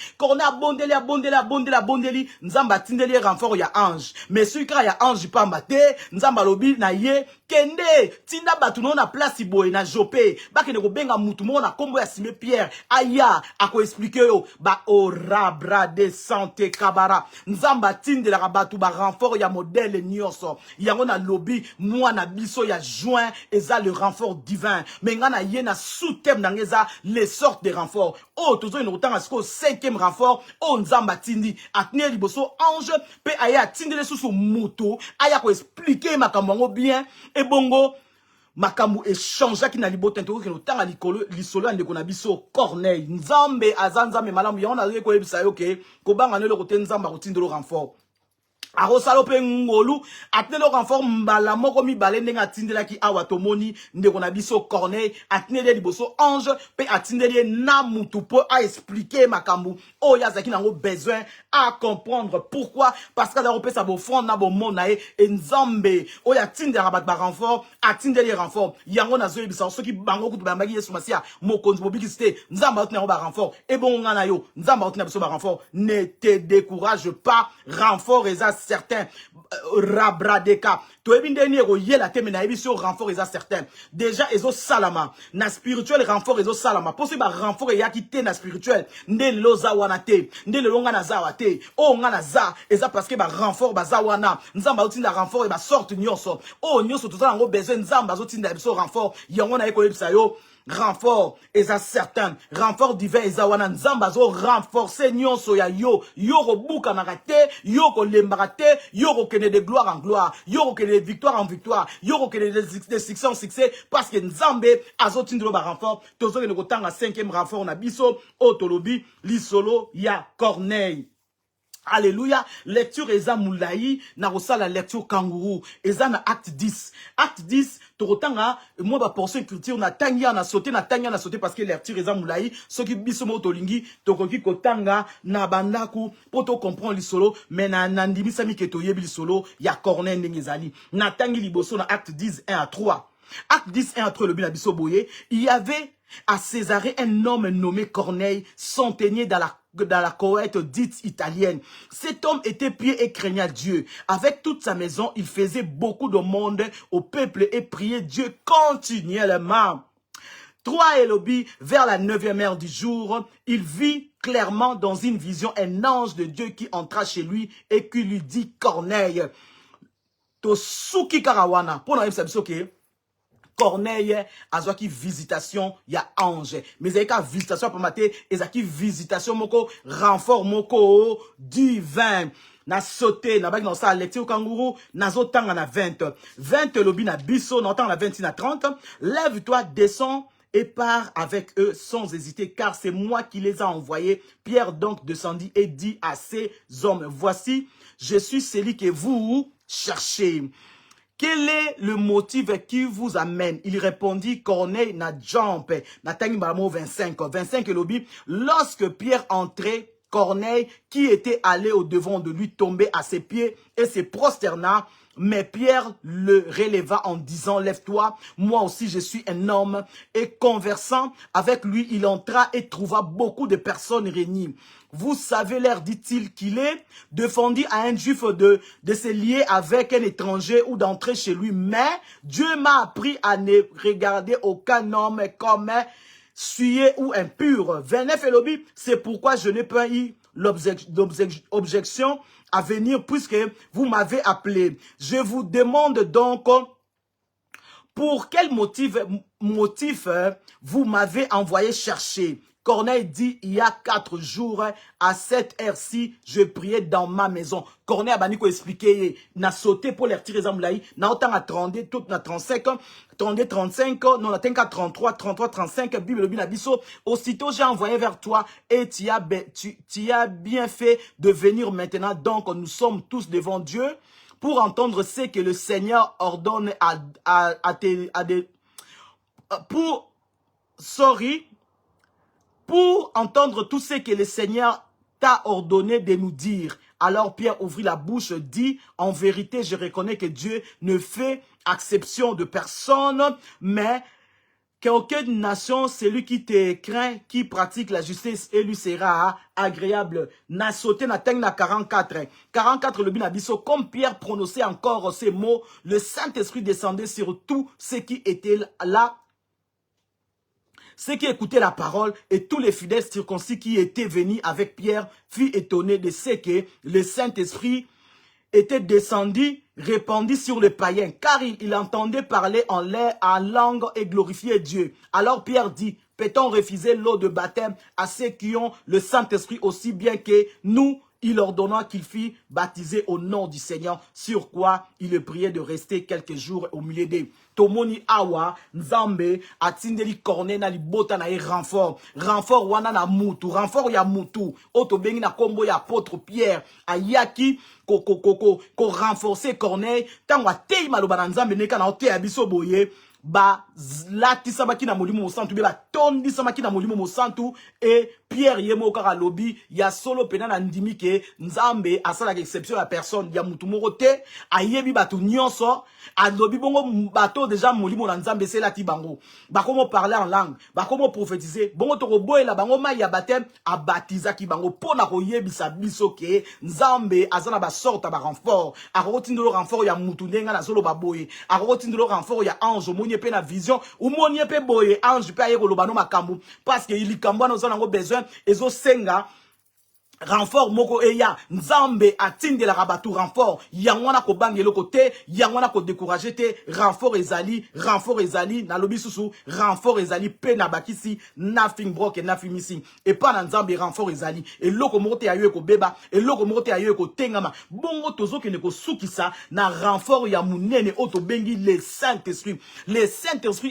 abondeli nzamba tindeli renfort ya ange mais suka ya ange pamba te nzamba lobi na ye kende tinda batu no na place boye na Jopé bakende ko benga mutu moko na kombo ya Simé Pierre aya ako expliquer yo ba orabra de santé kabara nzamba tindela batu ba renfort ya modèle nyonso yango na lobby moi na biso ya juin eza le renfort divin mais ngana ye na sous-thème na ngeza les sortes de renforts tozo ino tanga siko 5e renfort nzamba tindi atne liboso ange pe aya tindele susu mutu aya ko expliquer makambo ngo bien et bongo makambu échange qui na libota ntoko kino tanga lisolo ande ko na biso Corneille nzambe azanzambe malamu yona zo ko ebisa yo ke ko banga ne lo ko tenzamba ko tindelo renfort arosalo pe ngolu atnelo renfort mbala moko mibale ndenga tindelaki awa tomoni ndeko na biso Corneille atnele liboso ange pe atindeli na mutu po a expliquer makambu oya zaki nango besoin à comprendre pourquoi parce que d'Europe ça bo fond na bo monae nzambe oya tindela bat ba renfort atindeli renfort yango na zo ebisa soki bango kutu ba magi Yesu masia mokonzi mobikiste nzamba otna ba renfort et bon ngana yo nzamba otna biso ba renfort ne te décourage pas renfort eza certain rabradeka to ebindeni eko yela te mena ebiso renfort eza certain déjà ezo salama na spirituel renfort ezo salama posi ba renfort ya kite na spirituel nde loza wana te nde longa na zawa te nga za eza parce que ba renfort ba zawana nzamba utinda renfort e ba sorte nyonso nyonso tozala ngo besoin nzamba zotinda biso renfort yango na eko ebisa yo renfort eza certain renfort divin eza wana nzamba zo renforcer nyonso ya yo robuka na te yo ko lembaka te yo ko kene de gloire en gloire yo ko kene de victoire en victoire yo ko kene de succès en succès parce que nzambe azotindelo ba renfort tozokene ko tanga 5e renfort na biso otolobi lisolo ya Corneille. Alléluia. Lecture eza moulaï na la lecture kangourou eza na acte 10 torotanga moi ba portion écriture na tangia na sauté parce que lecture eza moulaï soki biso mo tolingi tokoki kotanga na bandaku poto comprendre lisolo mais na ndimisa mi keto yebi lisolo ya Corneille ndengezali na tangi liboso na acte 10 1 à 3 acte 10 1 à 3 le bina biso boye il y avait à Césarée un homme nommé Corneille centenier dans la cohorte dite italienne. Cet homme était pieux et craignait Dieu. Avec toute sa maison, il faisait beaucoup de monde au peuple et priait Dieu continuellement. 3 et lobby, vers la 9e heure du jour, il vit clairement dans une vision un ange de Dieu qui entra chez lui et qui lui dit Corneille. Tosuki karawana. Pour nous, Corneille azwaki visitation ya ange mais ayeka visitation pa mate ezaki visitation moko renfort moko divin na sauté na baki na sa lecture kangourou nazo tanga na 20 lobi na biso na tanga na 20 na 30 lève-toi descends et pars avec eux sans hésiter car c'est moi qui les a envoyés. Pierre donc descendit et dit à ces hommes voici je suis celui que vous cherchez. quel est le motif qui vous amène? Il répondit, Corneille n'a jump, n'a tangi baramo 25. 25 et lobby, lorsque Pierre entrait, Corneille, qui était allé au devant de lui, tombait à ses pieds et se prosterna. Mais Pierre le releva en disant, lève-toi, moi aussi je suis un homme. Et conversant avec lui, il entra et trouva beaucoup de personnes réunies. Vous savez l'air, dit-il, qu'il est défendu à un juif de se lier avec un étranger ou d'entrer chez lui. Mais Dieu m'a appris à ne regarder aucun homme comme souillé ou impur. 29 et lobby, c'est pourquoi je n'ai pas eu l'objection à venir puisque vous m'avez appelé. Je vous demande donc pour quel motif vous m'avez envoyé chercher. Corneille dit, il y a 4 jours, à cette heure-ci, je priais dans ma maison. Corneille a baniko expliqué, n'a sauté pour les retirer zamlaï, n'a autant à 32, tout na 35, 32, 35, non, n'a qu'à 33, 33, 35, Bible Binabiso. Aussitôt, j'ai envoyé vers toi et tu as bien fait de venir maintenant. Donc, nous sommes tous devant Dieu pour entendre ce que le Seigneur ordonne pour entendre tout ce que le Seigneur t'a ordonné de nous dire. Alors Pierre ouvrit la bouche, dit, en vérité, je reconnais que Dieu ne fait exception de personne, mais qu'aucune nation, celui qui te craint, qui pratique la justice, et lui sera agréable. N'a sauté, n'a teng na 44. 44, le binabiso, comme Pierre prononçait encore ces mots, le Saint-Esprit descendait sur tous ceux qui étaient là, ceux qui écoutaient la parole, et tous les fidèles circoncis qui étaient venus avec Pierre furent étonnés de ce que le Saint-Esprit était descendu, répandu sur les païens, car il entendait parler en langue et glorifier Dieu. Alors Pierre dit, peut-on refuser l'eau de baptême à ceux qui ont le Saint-Esprit aussi bien que nous? Il ordonna qu'il fît baptiser au nom du Seigneur, sur quoi il le priait de rester quelques jours au milieu d'eux. Tomoni awa, nzambe, atindeli corne na libota na renfort. Renfort wana na mutu, renfort ya mutu. Oto bengi na kombo ya apôtre Pierre, ayaki ko renforcer Corneille, tango atei maloba na nzambe neka na ote abiso boye. Ba latisa baki na molimo mosantu be ba tondisa baki na molimo mosantu et Pierre yemo kaka lobi ya solo pena na ndimi ke nzambe asala exception ya personne ya mutu moko te ayebi batu nyonso alobi bongo bato déjà molimo na nzambe c'est lati bango bakomo parler en langue bakomo prophétiser bongo toko boyela bango mai ya baptême abatiza ki bango pona koyebisa biso ke nzambe azana ba sorte ba renfort akotindolo renfort ya mutu ndenga na solo baboye akotindolo renfort ya ange moni pe na vision ou moni pe boye ange pe ayeko lobano makambu parce que il kambwa na zona ngo besoin ezo senga renfort moko eya nzambe atinde la rabatu renfort yangwana ko bangelo côté yangwana ko décourager te renfort ezali na lobi susu renfort ezali pe na bakisi nothing broke nothing missing et pas na nzambe renfort ezali et loko mote ya yo ko beba et loko mote ya yo ko tengama bongo tozo ke ne ko sukisa na renfort ya munene oto bengi le Saint-Esprit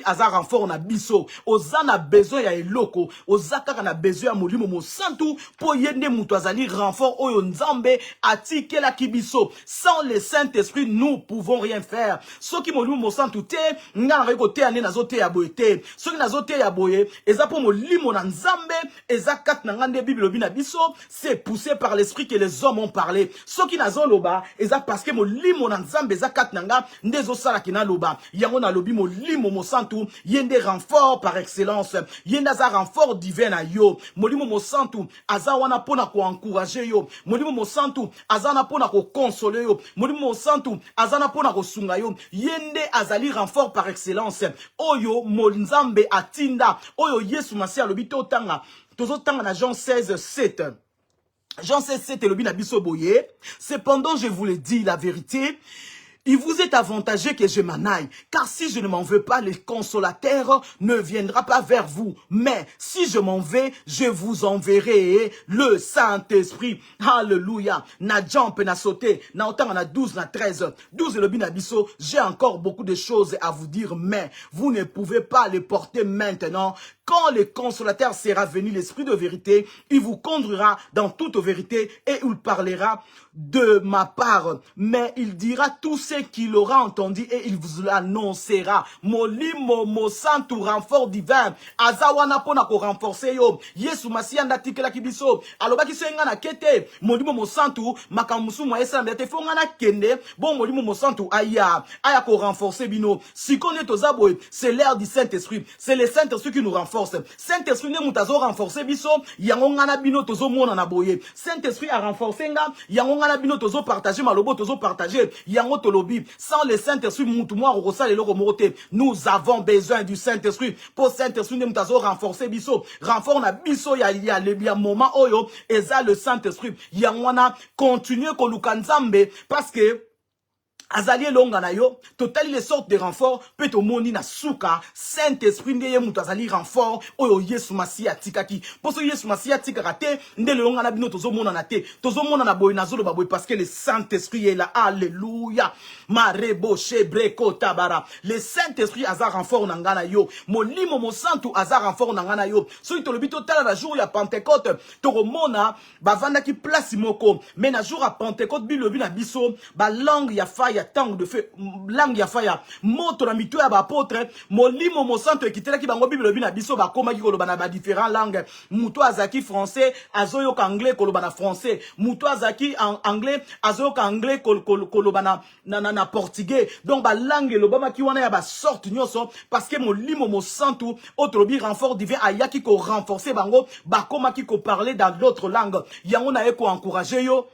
aza renfort na biso ozana besoin ya eloko ozaka na besoin ya molimo mo santu po yende muto azali renfort oyo nzambe atikela kibiso. Sans le Saint-Esprit nous pouvons rien faire. Soki molimo mosantu te nga na ko te ane nazo te ya boye te soki nazo te ya boye eza po molimo na nzambe eza kat na ngande Bible lobi na biso c'est poussé par l'esprit que les hommes ont parlé. Soki nazo loba eza parce que molimo na nzambe eza kat na nga ndezo sala kina loba yango na lobi molimo mosantu yende renfort par excellence yende aza renfort divin na yo molimo mosantu aza wana pona ko encourager yo molimo mosantu azana pona ko consoler yo molimo mosantu azana pona ko sunga yo yende azali renfort par excellence oyo monzambe atinda oyo Yesu Masiya lobi totanga tozotanga na Jean 16:7 Jean 16:7 lobi na biso boye. Cependant je vous le dis la vérité, il vous est avantageux que je m'en aille, car si je ne m'en veux pas, le consolateur ne viendra pas vers vous. Mais si je m'en vais, je vous enverrai le Saint-Esprit. Alléluia. Na jump, na sauté, na autant, na 12, na 13. 12 le binabiso, j'ai encore beaucoup de choses à vous dire, mais vous ne pouvez pas les porter maintenant. quand le consolateur sera venu, l'esprit de vérité, il vous conduira dans toute vérité et il parlera de ma part. Mais il dira tout ce qu'il aura entendu et il vous l'annoncera. Molimo mosantu renfort divin. Azawana pona ko renforcer yo. Yesu Masia ndatikela kibiso. Alobaki senga na kete. Molimo mosantu makamusu mwa esa mbete fonga na kende. Bon molimo mosantu aya ko renforcer bino. Si connaît tozaboy, c'est l'air du Saint-Esprit. C'est le Saint-Esprit qui nous renforce. Saint-Esprit ne mutazo renforcer biso. Yango ngana bino tozo mona na boye. Saint-Esprit a renforcé nga. Yango ngana bino tozo partager malobo tozo partager. Yango tolobi. Sans le Saint-Esprit mutu mwa rosa le loko morote. Nous avons besoin du Saint-Esprit. Pour Saint-Esprit ne mutazo renforcer biso. Renfort na biso ya moment oyo. Eza le Saint-Esprit. Yango na continuer ko lukanzambe parce que Azali longa na yo, totali les sortes de renforts, peut au moni na souka, Saint-Esprit ndeye mutu azali renfort, oyo Yesu Masia tikaki. Poso Yesu Masia tikakate, nde le longa na bino tozo mona na te, tozo mona na boy na zolo baboy, parce que le Saint-Esprit est là, alléluia. Marebo shebreko tabara. Le Saint-Esprit azar renfort nangana yo, molimo mo santu azar renfort nangana yo. So ito le bito tala na jour ya Pentecôte, toro mona, bavanda ki place moko, mais na jour à Pentecôte, bilobi na biso, ba langue ya faya, tango de feu langue ya faya moto na mito ya ba apôtre molimo mo santo ekitela ki bango bible bina biso ba koma ki koloba na ba différents langues muto azaki français azoyo ka anglais koloba na français muto azaki anglais azoyo ka anglais koloba na portugais donc ba langue lobama ki wana ya ba sorte nyoso parce que molimo mo santo autre bi renfort divin ayaki ko renforcer bango ba koma ki ko parler dans d'autres langues yango na eko encourager yo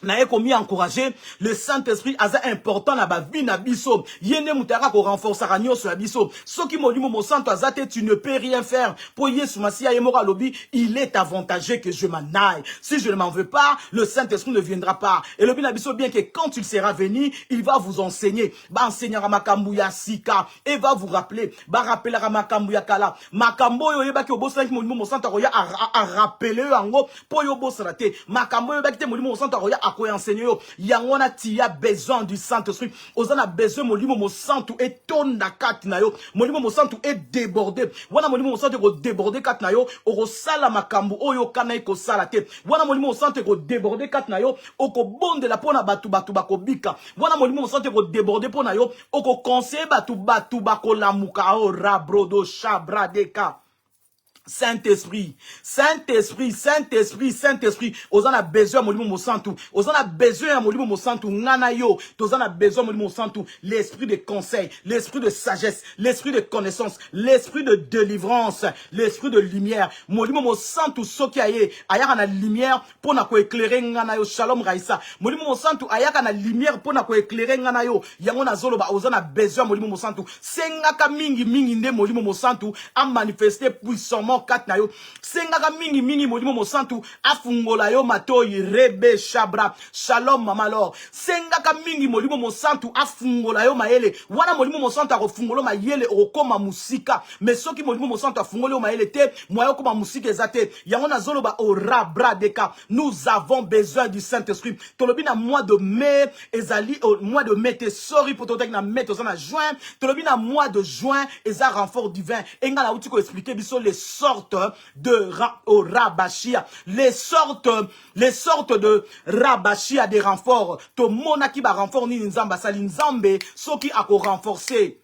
na ekomi encourager le Saint-Esprit aza important na ba vie na biso yene mutaka ko renforcer ranyoso ya biso soki molimo mo santo azate tu ne peux rien faire pour Yesu Masia yemora lobi il est avantageux que je m'en aille si je ne m'en veux pas le Saint-Esprit ne viendra pas et lobi na biso bien que quand il sera venu il va vous enseigner ba enseignera makambu ya sika et va vous rappeler ba rappellera makambu ya kala makambo yo yebaki obosa ki molimo mo santo roya a rappeler yango po yo bosa te makambo yo yebaki te molimo mo santo roya akoya enseigner yo yangona ti a besoin du Saint-Esprit ozana besoin molimo mo santu et tonda kati na yo molimo mo santu et débordé wana molimo mo santu ko déborder kati na yo oko sala makambu oyo kana iko sala te wana molimo mo santu ko déborder kati na yo oko bonde la pona batu bako bika wana molimo mo santu ko déborder pona yo oko conseiller batu bako lamuka o rabrodo shabradeka Saint-Esprit, Saint-Esprit, Saint-Esprit, Saint-Esprit, ozan a besoin molimo mo santu, ozan a besoin molimo mo santu ngana yo, ozan a besoin molimo mo santu, l'esprit de conseil, l'esprit de sagesse, l'esprit de connaissance, l'esprit de délivrance, l'esprit de lumière, molimo mo santu soki aye, ayaka na lumière pour na ko éclairer ngana yo, shalom raisa, molimo mo santu ayaka na lumière pour na ko éclairer ngana yo, yango na zolo ba ozan a besoin molimo mo santu, sengaka mingi nde molimo mo santu a manifester puissamment kat na yo sengaka mingi molimo mo santu afungola yo matoyi rebe shabra shalom mama lor sengaka mingi molimo mo santu afungola yo mayele wana molimo mo santu akofungola mayele okoma musika mais soki molimo mo santu afungola yo mayele te moyo koma musika ezate yango na zolo ba ora bradeka nous avons besoin du Saint-Esprit tolobi na mois de mai ezali mois de mai te sorry pour totek na mai to na juin tolobi na mois de juin eza renfort divin enga la uti ko expliquer biso les sortes de rabashia, les sortes de rabashia des renforts. To monaki ba renfort ni nzamba sali nzambe soki ako renforcer.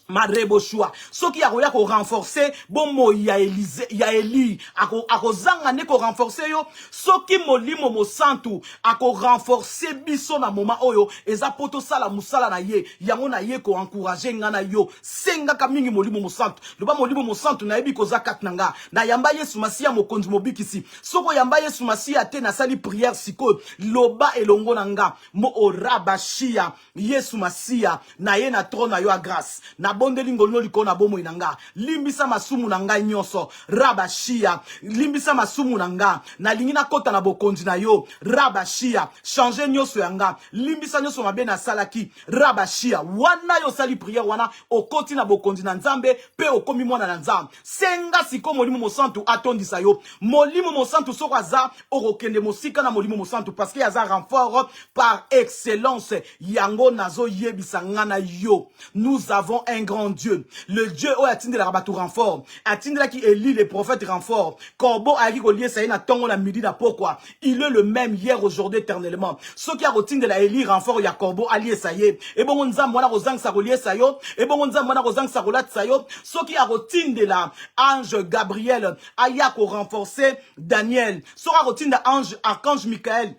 Marebo shua soki ya ko renforcer bomo ya Élise ya Eli ako zanga ne ko renforcer yo soki molimo mo santu ako renforcer biso na moment oyo eza poto sala musala na ye yango na ye ko encourager ngana yo senga ka mingi molimo mo santu loba molimo mo santu na yebi ko zakat nanga na yamba Yesu Masia mokonzi mobikisi soko yamba Yesu Masia te na sali prière siko loba elongo nanga mo orabashia Yesu Masia na ye na trône na yo a grâce na bondeli ngolino likona bomo inanga limbisa masumu nanga nyoso rabashia limbisa masumu nanga na lingina kota na bokonzi na yo rabashia changer nyoso yanga limbisa nyoso mabe na salaki rabashia wana yo sali prière wana okoti na bokonzi na nzambe pe okomi mwana na nzambe senga siko molimo mo santu atondisa yo molimo mo santu soko aza okokende mosika na molimo mo santu parce que aza renfort par excellence yango nazo yebisa ngana yo nous avons un grand Dieu. Le Dieu où atteindre la rabatou renfort. Atteindre là qui élit les prophètes renfort. Corbeau a dit qu'on lié ça y na tongo na midi na pourquoi. Il est le même hier, aujourd'hui, éternellement. Ceux qui a routine de la élit renfort, il y a corbeau allié ça y est. Et bon on zam mona rozang sa relié ça yo. Et bon on zam mona rozang sa roulate ça yo. Ceux qui a routine de la ange Gabriel, aya ko renforcer Daniel. Ceux qui a routine de ange archange Michael.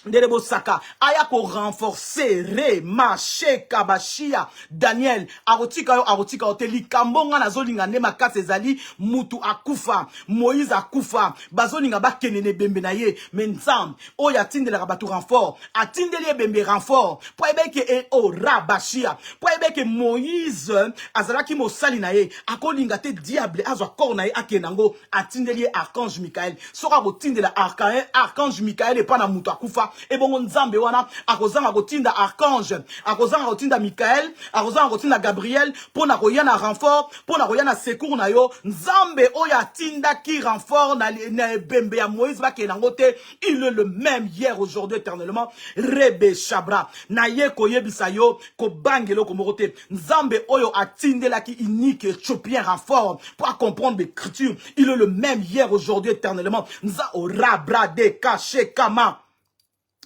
Ndelebo Saka, aya ko renforcer re marché kabashia Daniel arotika te likambonga na zolinga ne makase ezali mutu akufa Moïse akufa bazolinga bakenene bembe na ye menzam oya tindela batu renfort atindeli bembe renfort po ebeke e o rabashia po ebeke Moïse azalaki mosali na ye akolinga te diable azwa kor na ye akenango atindeli archange Michael soka ko tindela archange Michael e pa na mutu akufa et bon nzambe wana akozanga kotinda archange akozanga kotinda Michael akozanga kotinda Gabriel pona koyana renfort pona koyana secours na yo nzambe oya tinda ki renfort na bembe ya Moïse bakenango te il est le même hier aujourd'hui éternellement rebe shabra na ye koyebisa yo ko bangelo ko morote nzambe oyo atindela ki unique éthiopien renfort pour comprendre l'écriture il est le même hier aujourd'hui éternellement nza ora brade caché kama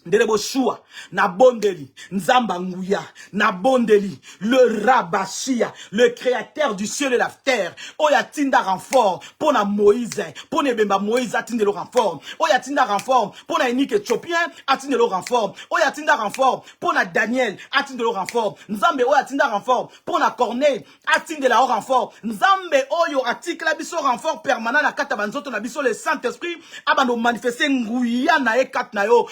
Ndelebo shua, na bondeli, nzamba nguya, na bondeli, le rabashia, le créateur du ciel et la terre, oya tinda renfort, pona Moïse, pona bemba Moïse atinde le renfort, oya tinda renfort, pona unique éthiopien, atinde le renfort, oya tinda renfort, pona Daniel, atinde le renfort, nzambe oya tinda renfort, pona Corneille, atinde la renfort, nzambe oyo atique la biso renfort permanent la kata banzoto na biso le Saint-Esprit, abano manifester nguya na ekat na yo,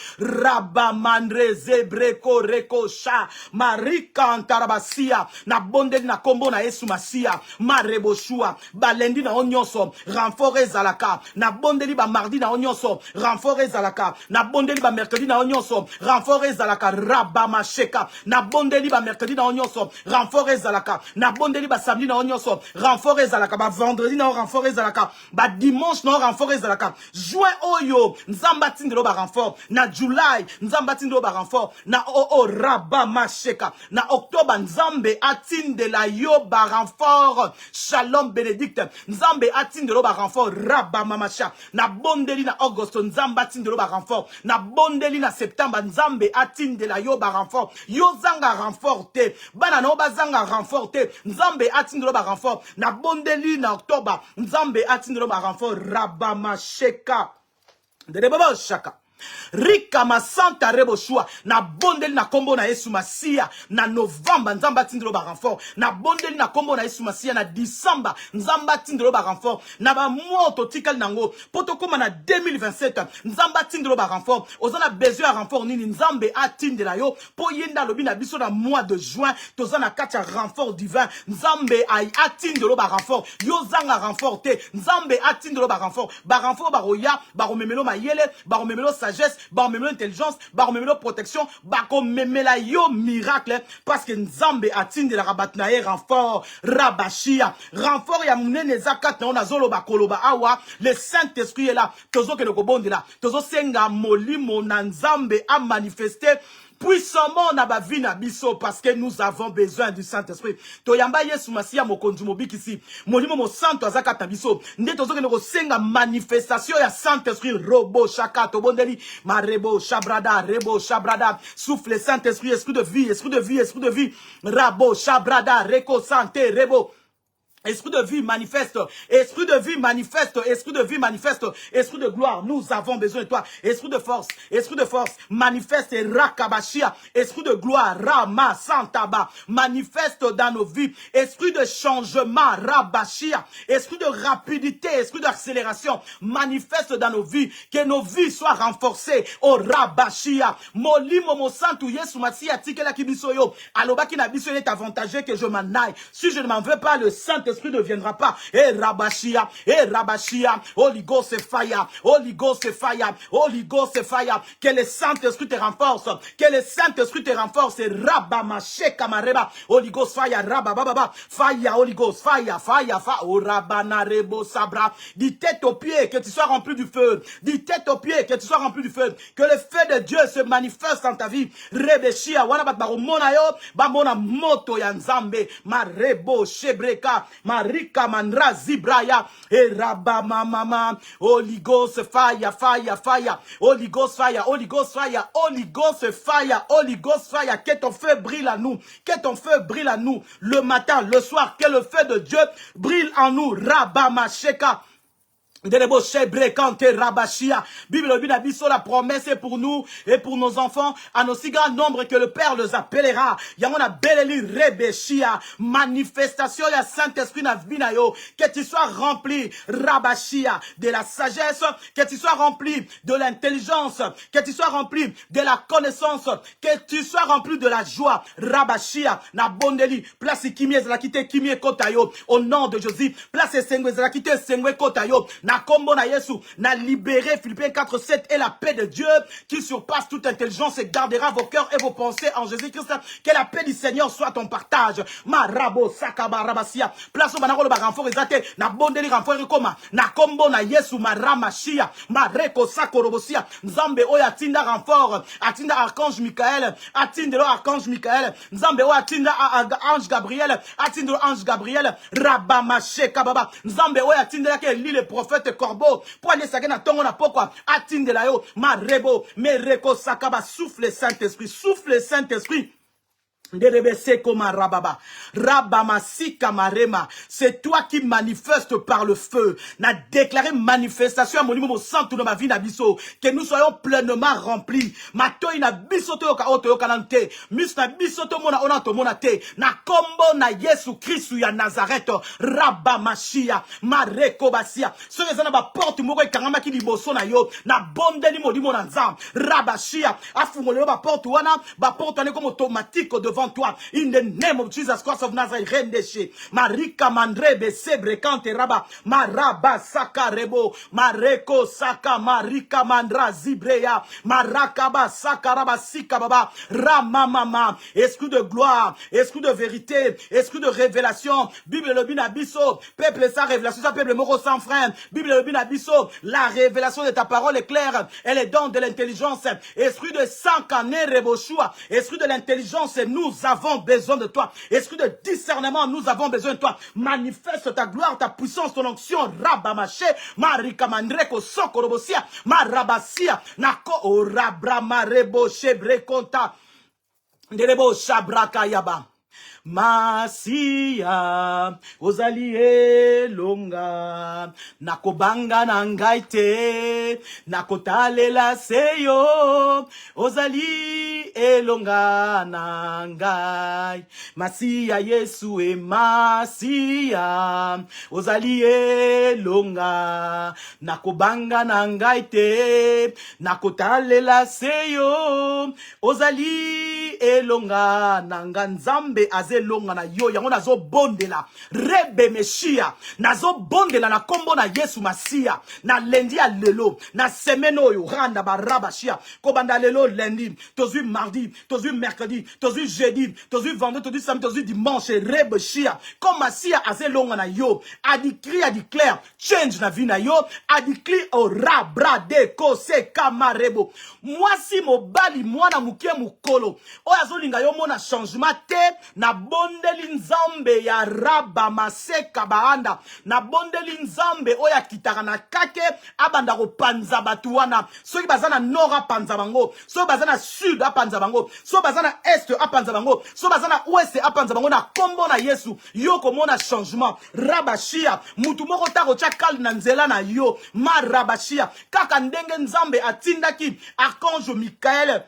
Babamandre zebreko reko sha marika antarabasia na bondeli na kombo na Yesu Masia mareboshua balendi na onyonso renfort ezalaka na bondeli ba mardi na onyonso renfort ezalaka na bondeli ba mercredi na onyonso renfort ezalaka rabamasheka na bondeli ba mercredi na onyonso renfort ezalaka na bondeli ba samedi na onyonso renfort ezalaka ba vendredi na renfort ezalaka ba dimanche na renfort ezalaka juin oyo nzamba tindelo ba renfort na July nzambe atindelo ba renfort na raba masheka na octobre nzambe atindela yo ba renfort shalom bénédicte nzambe atindelo ba renfort raba mamasha na bondeli na auguste nzambe atindelo ba renfort na bondeli na septembre nzambe atindela yo ba renfort yo zanga renfort te bana no bazanga renfort te nzambe atindelo ba renfort na bondeli na octobre nzambe atindelo ba renfort raba masheka de baba shaka Rika masanta rebo shua na bondeli na kombo na Yesu Masia na novembre nzamba tindelo ba renfort na bondeli na kombo na Yesu Masia na décembre nzamba tindelo ba renfort na ba moto tikal nango poto koma na 2027 nzamba tindelo ba renfort ozana besoin ya renfort nini nzambe atindela yo po yenda lobi na biso na mois de juin tozana kacha renfort divin nzambe ay atindelo ba renfort yo zanga renfort te nzambe atindelo ba renfort ba roya ba romemelo mayele ba romemelo sagesse, baromemelo intelligence, baromemelo protection, bakomemela yo miracle parce que nzambe atinde la rabat na ye renfort rabashia renfort ya munene zakat na zolo bakoloba awa le Saint-Esprit est là tozo ke ko bondela tozo senga molimo na nzambe a manifester puissamment na ba vie na biso parce que nous avons besoin du Saint-Esprit. Toyamba Yesu Masia mokonzi mobikisi. Molimo mo santo azaka tabiso. Nde tozoke no senga manifestation ya Saint-Esprit robo shaka to bondeli marebo shabrada rebo shabrada souffle Saint-Esprit esprit de vie esprit de vie esprit de vie rabo shabrada reko santé rebo esprit de vie manifeste, esprit de vie manifeste, esprit de vie manifeste, esprit de gloire, nous avons besoin de toi, esprit de force, manifeste rakabashia, esprit de gloire, rama santaba, manifeste dans nos vies, esprit de changement, rabashia, esprit de rapidité, esprit d'accélération, manifeste dans nos vies, que nos vies soient renforcées, au rabashia, moli momo santu yesu masia tikela kibisoyo, alobaki na biso est avantageux que je m'en aille, si je ne m'en veux pas le Saint Saint-Esprit ne viendra pas. Et Rabashia, Holy Ghost et fire, Holy Ghost et fire, Holy Ghost et fire. Que le Saint-Esprit te renforce, que le Saint-Esprit te renforce. Et Rabamasheka Mareba, Holy Ghost fire, Rabababa, fire, Holy Ghost, fire, oh Rabanarebo Sabra. Dis tête aux pieds, que tu sois rempli du feu. Dis tête aux pieds, que tu sois rempli du feu. Que le feu de Dieu se manifeste dans ta vie. Rebeshia, wana bat baromona yo, bamona moto ya nzambe, marebo shebreka, marika manra zibraya, e rabama mama, Holy Ghost fire, fire, fire, Holy Ghost fire, Holy Ghost fire, Holy Ghost fire, Holy Ghost fire, que ton feu brille à nous, que ton feu brille à nous, le matin, le soir, que le feu de Dieu brille en nous, rabama sheka. Bible la promesse est pour nous et pour nos enfants en aussi grand nombre que le Père les appellera. Yamona beleli rebeshia manifestation ya Saint-Esprit na vinayo, que tu sois rempli rabashia de la sagesse, que tu sois rempli de l'intelligence, que tu sois rempli de la connaissance, que tu sois rempli de la joie rabashia na bondeli place kimie la kite kimie kotayo au nom de Jésus, place sengwe la kite sengwe kotayo. Na kombo na Yesu, na libéré Philippiens 4:7 et la paix de Dieu qui surpasse toute intelligence et gardera vos cœurs et vos pensées en Jésus-Christ. Que la paix du Seigneur soit ton partage. Marabo sakaba rabasia. Place au banako le renfort ezate na bondeli renfort ekoma. Na kombo na Yesu maramashia. Mareko sakorobosia. Nzambe oya atinda renfort. Atinda archange Michael. Atinde archange Michael. Nzambe oya atinda ange Gabriel. Atinde ange Gabriel. Rabamashe kababa. Nzambe oya atinda ke li le prophète corbeau pour aller s'agir na tongo na pokwa atinde la yo marebo mereko sakaba. Souffle Saint-Esprit, souffle Saint-Esprit. C'est toi qui manifestes par le feu. N'a déclaré manifestation à mon niveau santo de ma vie nabiso. Que nous soyons pleinement remplis. Mato ina bisoto yoka oto yoka nante. Mus na bisoto mona onato monate. Na kombo na Yesu Christu ya Nazareth. Rabba mashia. Mareko basia. Ce que ça ba porte moko ikangama ki liboso na yo. Na bonde ni modimo na nzam. Rabashia. Afungole ba porte wana. Ba porte ane comme automatique devant toi, in the name of Jesus Christ of Nazareth, rendeshe, marika mandrebe sebre kante raba, maraba saka rebo, mareko saka marika mandra zibreya, marakaba saka raba sika baba, ramamama, esprit de gloire, esprit de vérité, esprit de révélation, Bible le binabiso, peuple sa révélation, ça peuple moro sans frein, Bible le binabiso, la révélation de ta parole est claire, elle est don de l'intelligence, esprit de sankane reboshua, esprit de l'intelligence, nous avons besoin de toi. Esprit de discernement, nous avons besoin de toi. Manifeste ta gloire, ta puissance, ton onction. Rabamaché, Marika Mandreko, Sokorobosia, Marabasia, Nako, Orabramarebo, Chebrekonta, Derebo, Shabrakayaba. Masia ozali elonga nakobanga na ngai te nakotalela seyo ozali elonga na ngai Masia Yesu e Masia ozali elonga nakobanga na ngai te nakotalela seyo ozali elonga na ngai Nzambe azelonga na yo yango nazo bondela rebe meshia nazo bondela na kombo na Yesu Masia na lendi ya lelo na semaine oyo randa barabashia ko banda lelo lundi tozui mardi tozui mercredi tozui jeudi tozui vendredi tozui samedi tozui dimanche rebe shia comme Masia azelonga na yo adikri adiclaire change na vie na yo adikli ora brade ko se kamarebo moi si mobali mwana mukie mukolo oyo azolinga yo mona changement te na bondeli Nzambe ya raba maseka baanda na bondeli Nzambe oya kitaka na kake abanda ko panza batu wana soki bazana nord apanza bango soki bazana sud apanza bango soki bazana est apanza bango soki bazana ouest apanza bango na kombo na Yesu yo komona changement rabashia mutu moko tako tia kal na nzela na yo marabashia kaka ndenge Nzambe atindaki archange Michael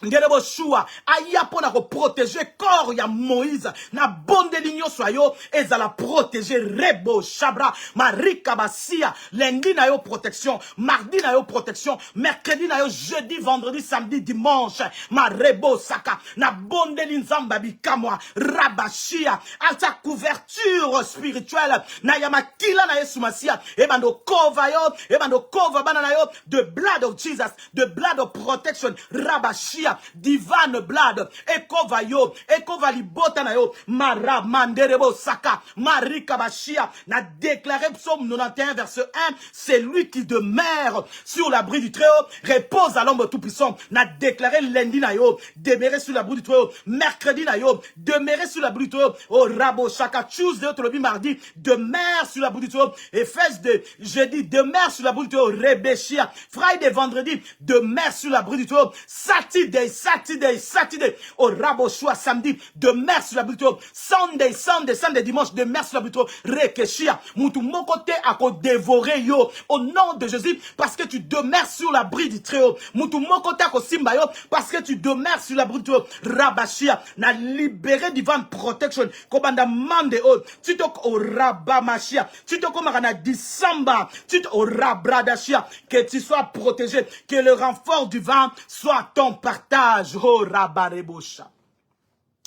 nderebo shua aya pona ko protéger corps ya Moïse na bonde ligno soyo ezala protéger rebo shabra marika basia lundi na yo protection mardi na yo protection mercredi na yo jeudi vendredi samedi dimanche ma rebo saka na bonde linzamba bikamwa rabashia ata couverture spirituelle na yamakila na Yesu Masia ebando cover yo ebando cover bana na yo the blood of Jesus, the blood of protection rabashia divine blood ekova yo ekova libota na yo mara manderebo saka marika bashia na déclaré psaume 91 verset 1 c'est lui qui demeure sur l'abri du Très-Haut repose à l'ombre tout-puissant na déclaré lundi na yo demeurer sur l'abri du Très-Haut mercredi na yo demeurer sur l'abri du Très-Haut oh rabo shaka Tuesday tolobi mardi demeure sur l'abri du Très-Haut Éphèse 2 jeudi demeure sur l'abri du Très-Haut rebeshia Friday vendredi demeure sur l'abri du Très-Haut Saturday au Raboshua samedi, demeure sur la buto, Sunday dimanche, demeure sur la buto, Rekeshia, Moutou mon côté à ko dévorer yo, au nom de Jésus, parce que tu demeures sur l'abri du Très-Haut, Moutou mon côté à ko simba yo, parce que tu demeures sur l'abri du Très-Haut, Rabashia, na libéré divine protection, Kobanda mande o, tu te au Rabamashia, tu te comme à Disamba, tu te au Rabradashia, que tu sois protégé, que le renfort du vent soit ton partage, oh Rabarebosha.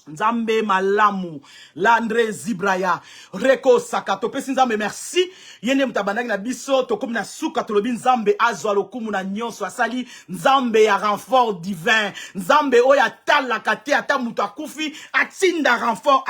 Nzambe malamu Landre Zibraya Reko Sakato pesi Nzambe merci yene mutabanaki na biso tokomi na suka tolobi Nzambe azwa lokumu na nyonso asali Nzambe ya renfort divin Nzambe oya talaka te ata mutu akufi atinda renfort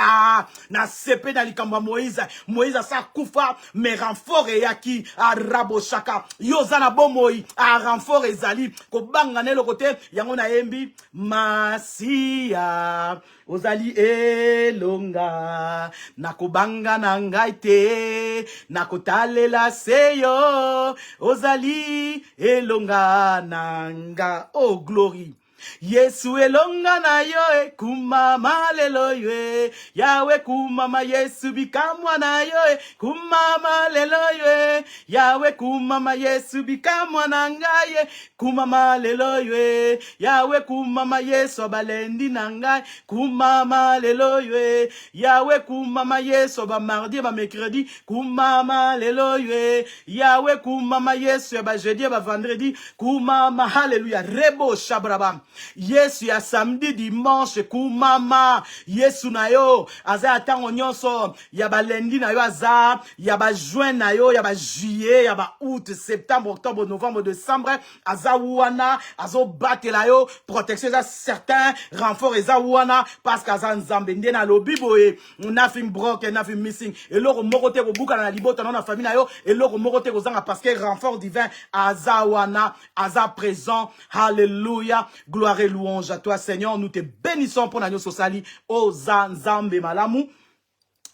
na sepe na likambo Moïse asa kufa me renfort eyaki Rabo Shaka yozana bomoi renfort ezali kobanga ne lokote yango na yembi Masia Ozali elonga nakobanga na ngai te nakotalela seyo Ozali elonga nanga oh glory Yesu elonga na yo kumama lelo yo Yahweh kumama Yesu bikamwa na yo kumama lelo yo Yahweh kumama Yesu bikamwa na ngai kumama lelo yo Yahweh kumama Yesu abalendi na ngai kumama lelo yo Yahweh kumama Yesu ba mardi ba mercredi kumama lelo yo Yahweh kumama Yesu ba jeudi ba vendredi kumama hallelujah rebo shabraba Yesu ya samedi dimanche kumama Yesu na yo aza atango nyonso ya ba lundi na yo aza ya ba juin na yo ya ba juillet ya ba août septembre octobre novembre décembre aza wana azo batela yo protection za certain renfort eza wana parce que aza nzambe nde na lobi boye nothing broken nothing missing eloko moko te kobuka na libota na famille na yo eloko moko te kozanga parce que renfort divin aza wana aza présent hallelujah gloire et louange à toi Seigneur nous te bénissons pour notre sali o Nzambe malamu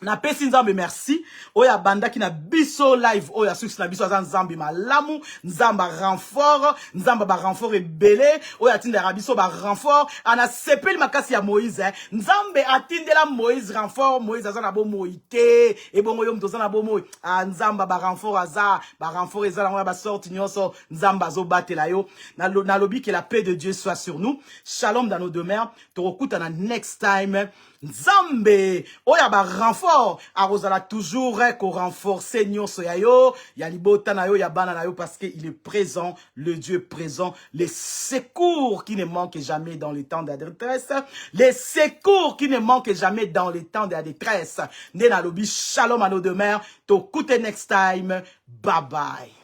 na pesi Nzambe merci oya bandaki na biso live oya succès na biso za Nzambe malamu Nzamba renfort Nzamba ba renfort ebele oya tindela biso ba renfort ana sepeli makasi ya Moïse Nzambe atindela Moïse renfort Moïse aza na bo moite e bongo yo mtoza na bo moi Nzamba ba renfort aza ba renfort eza na ba sorti nyonso Nzamba zo batela yo na lobi que la paix de Dieu soit sur nous shalom dans nos demeures to okuta na next time Nzambe oya ba renfort arozala toujours ko renforcer nyonso ya yo ya libota na yo ya bana na yo parce que il est présent le Dieu présent les secours qui ne manquent jamais dans les temps de la détresse les secours qui ne manquent jamais dans les temps de la détresse nde na lobi shalom à nos demeures to kute next time bye bye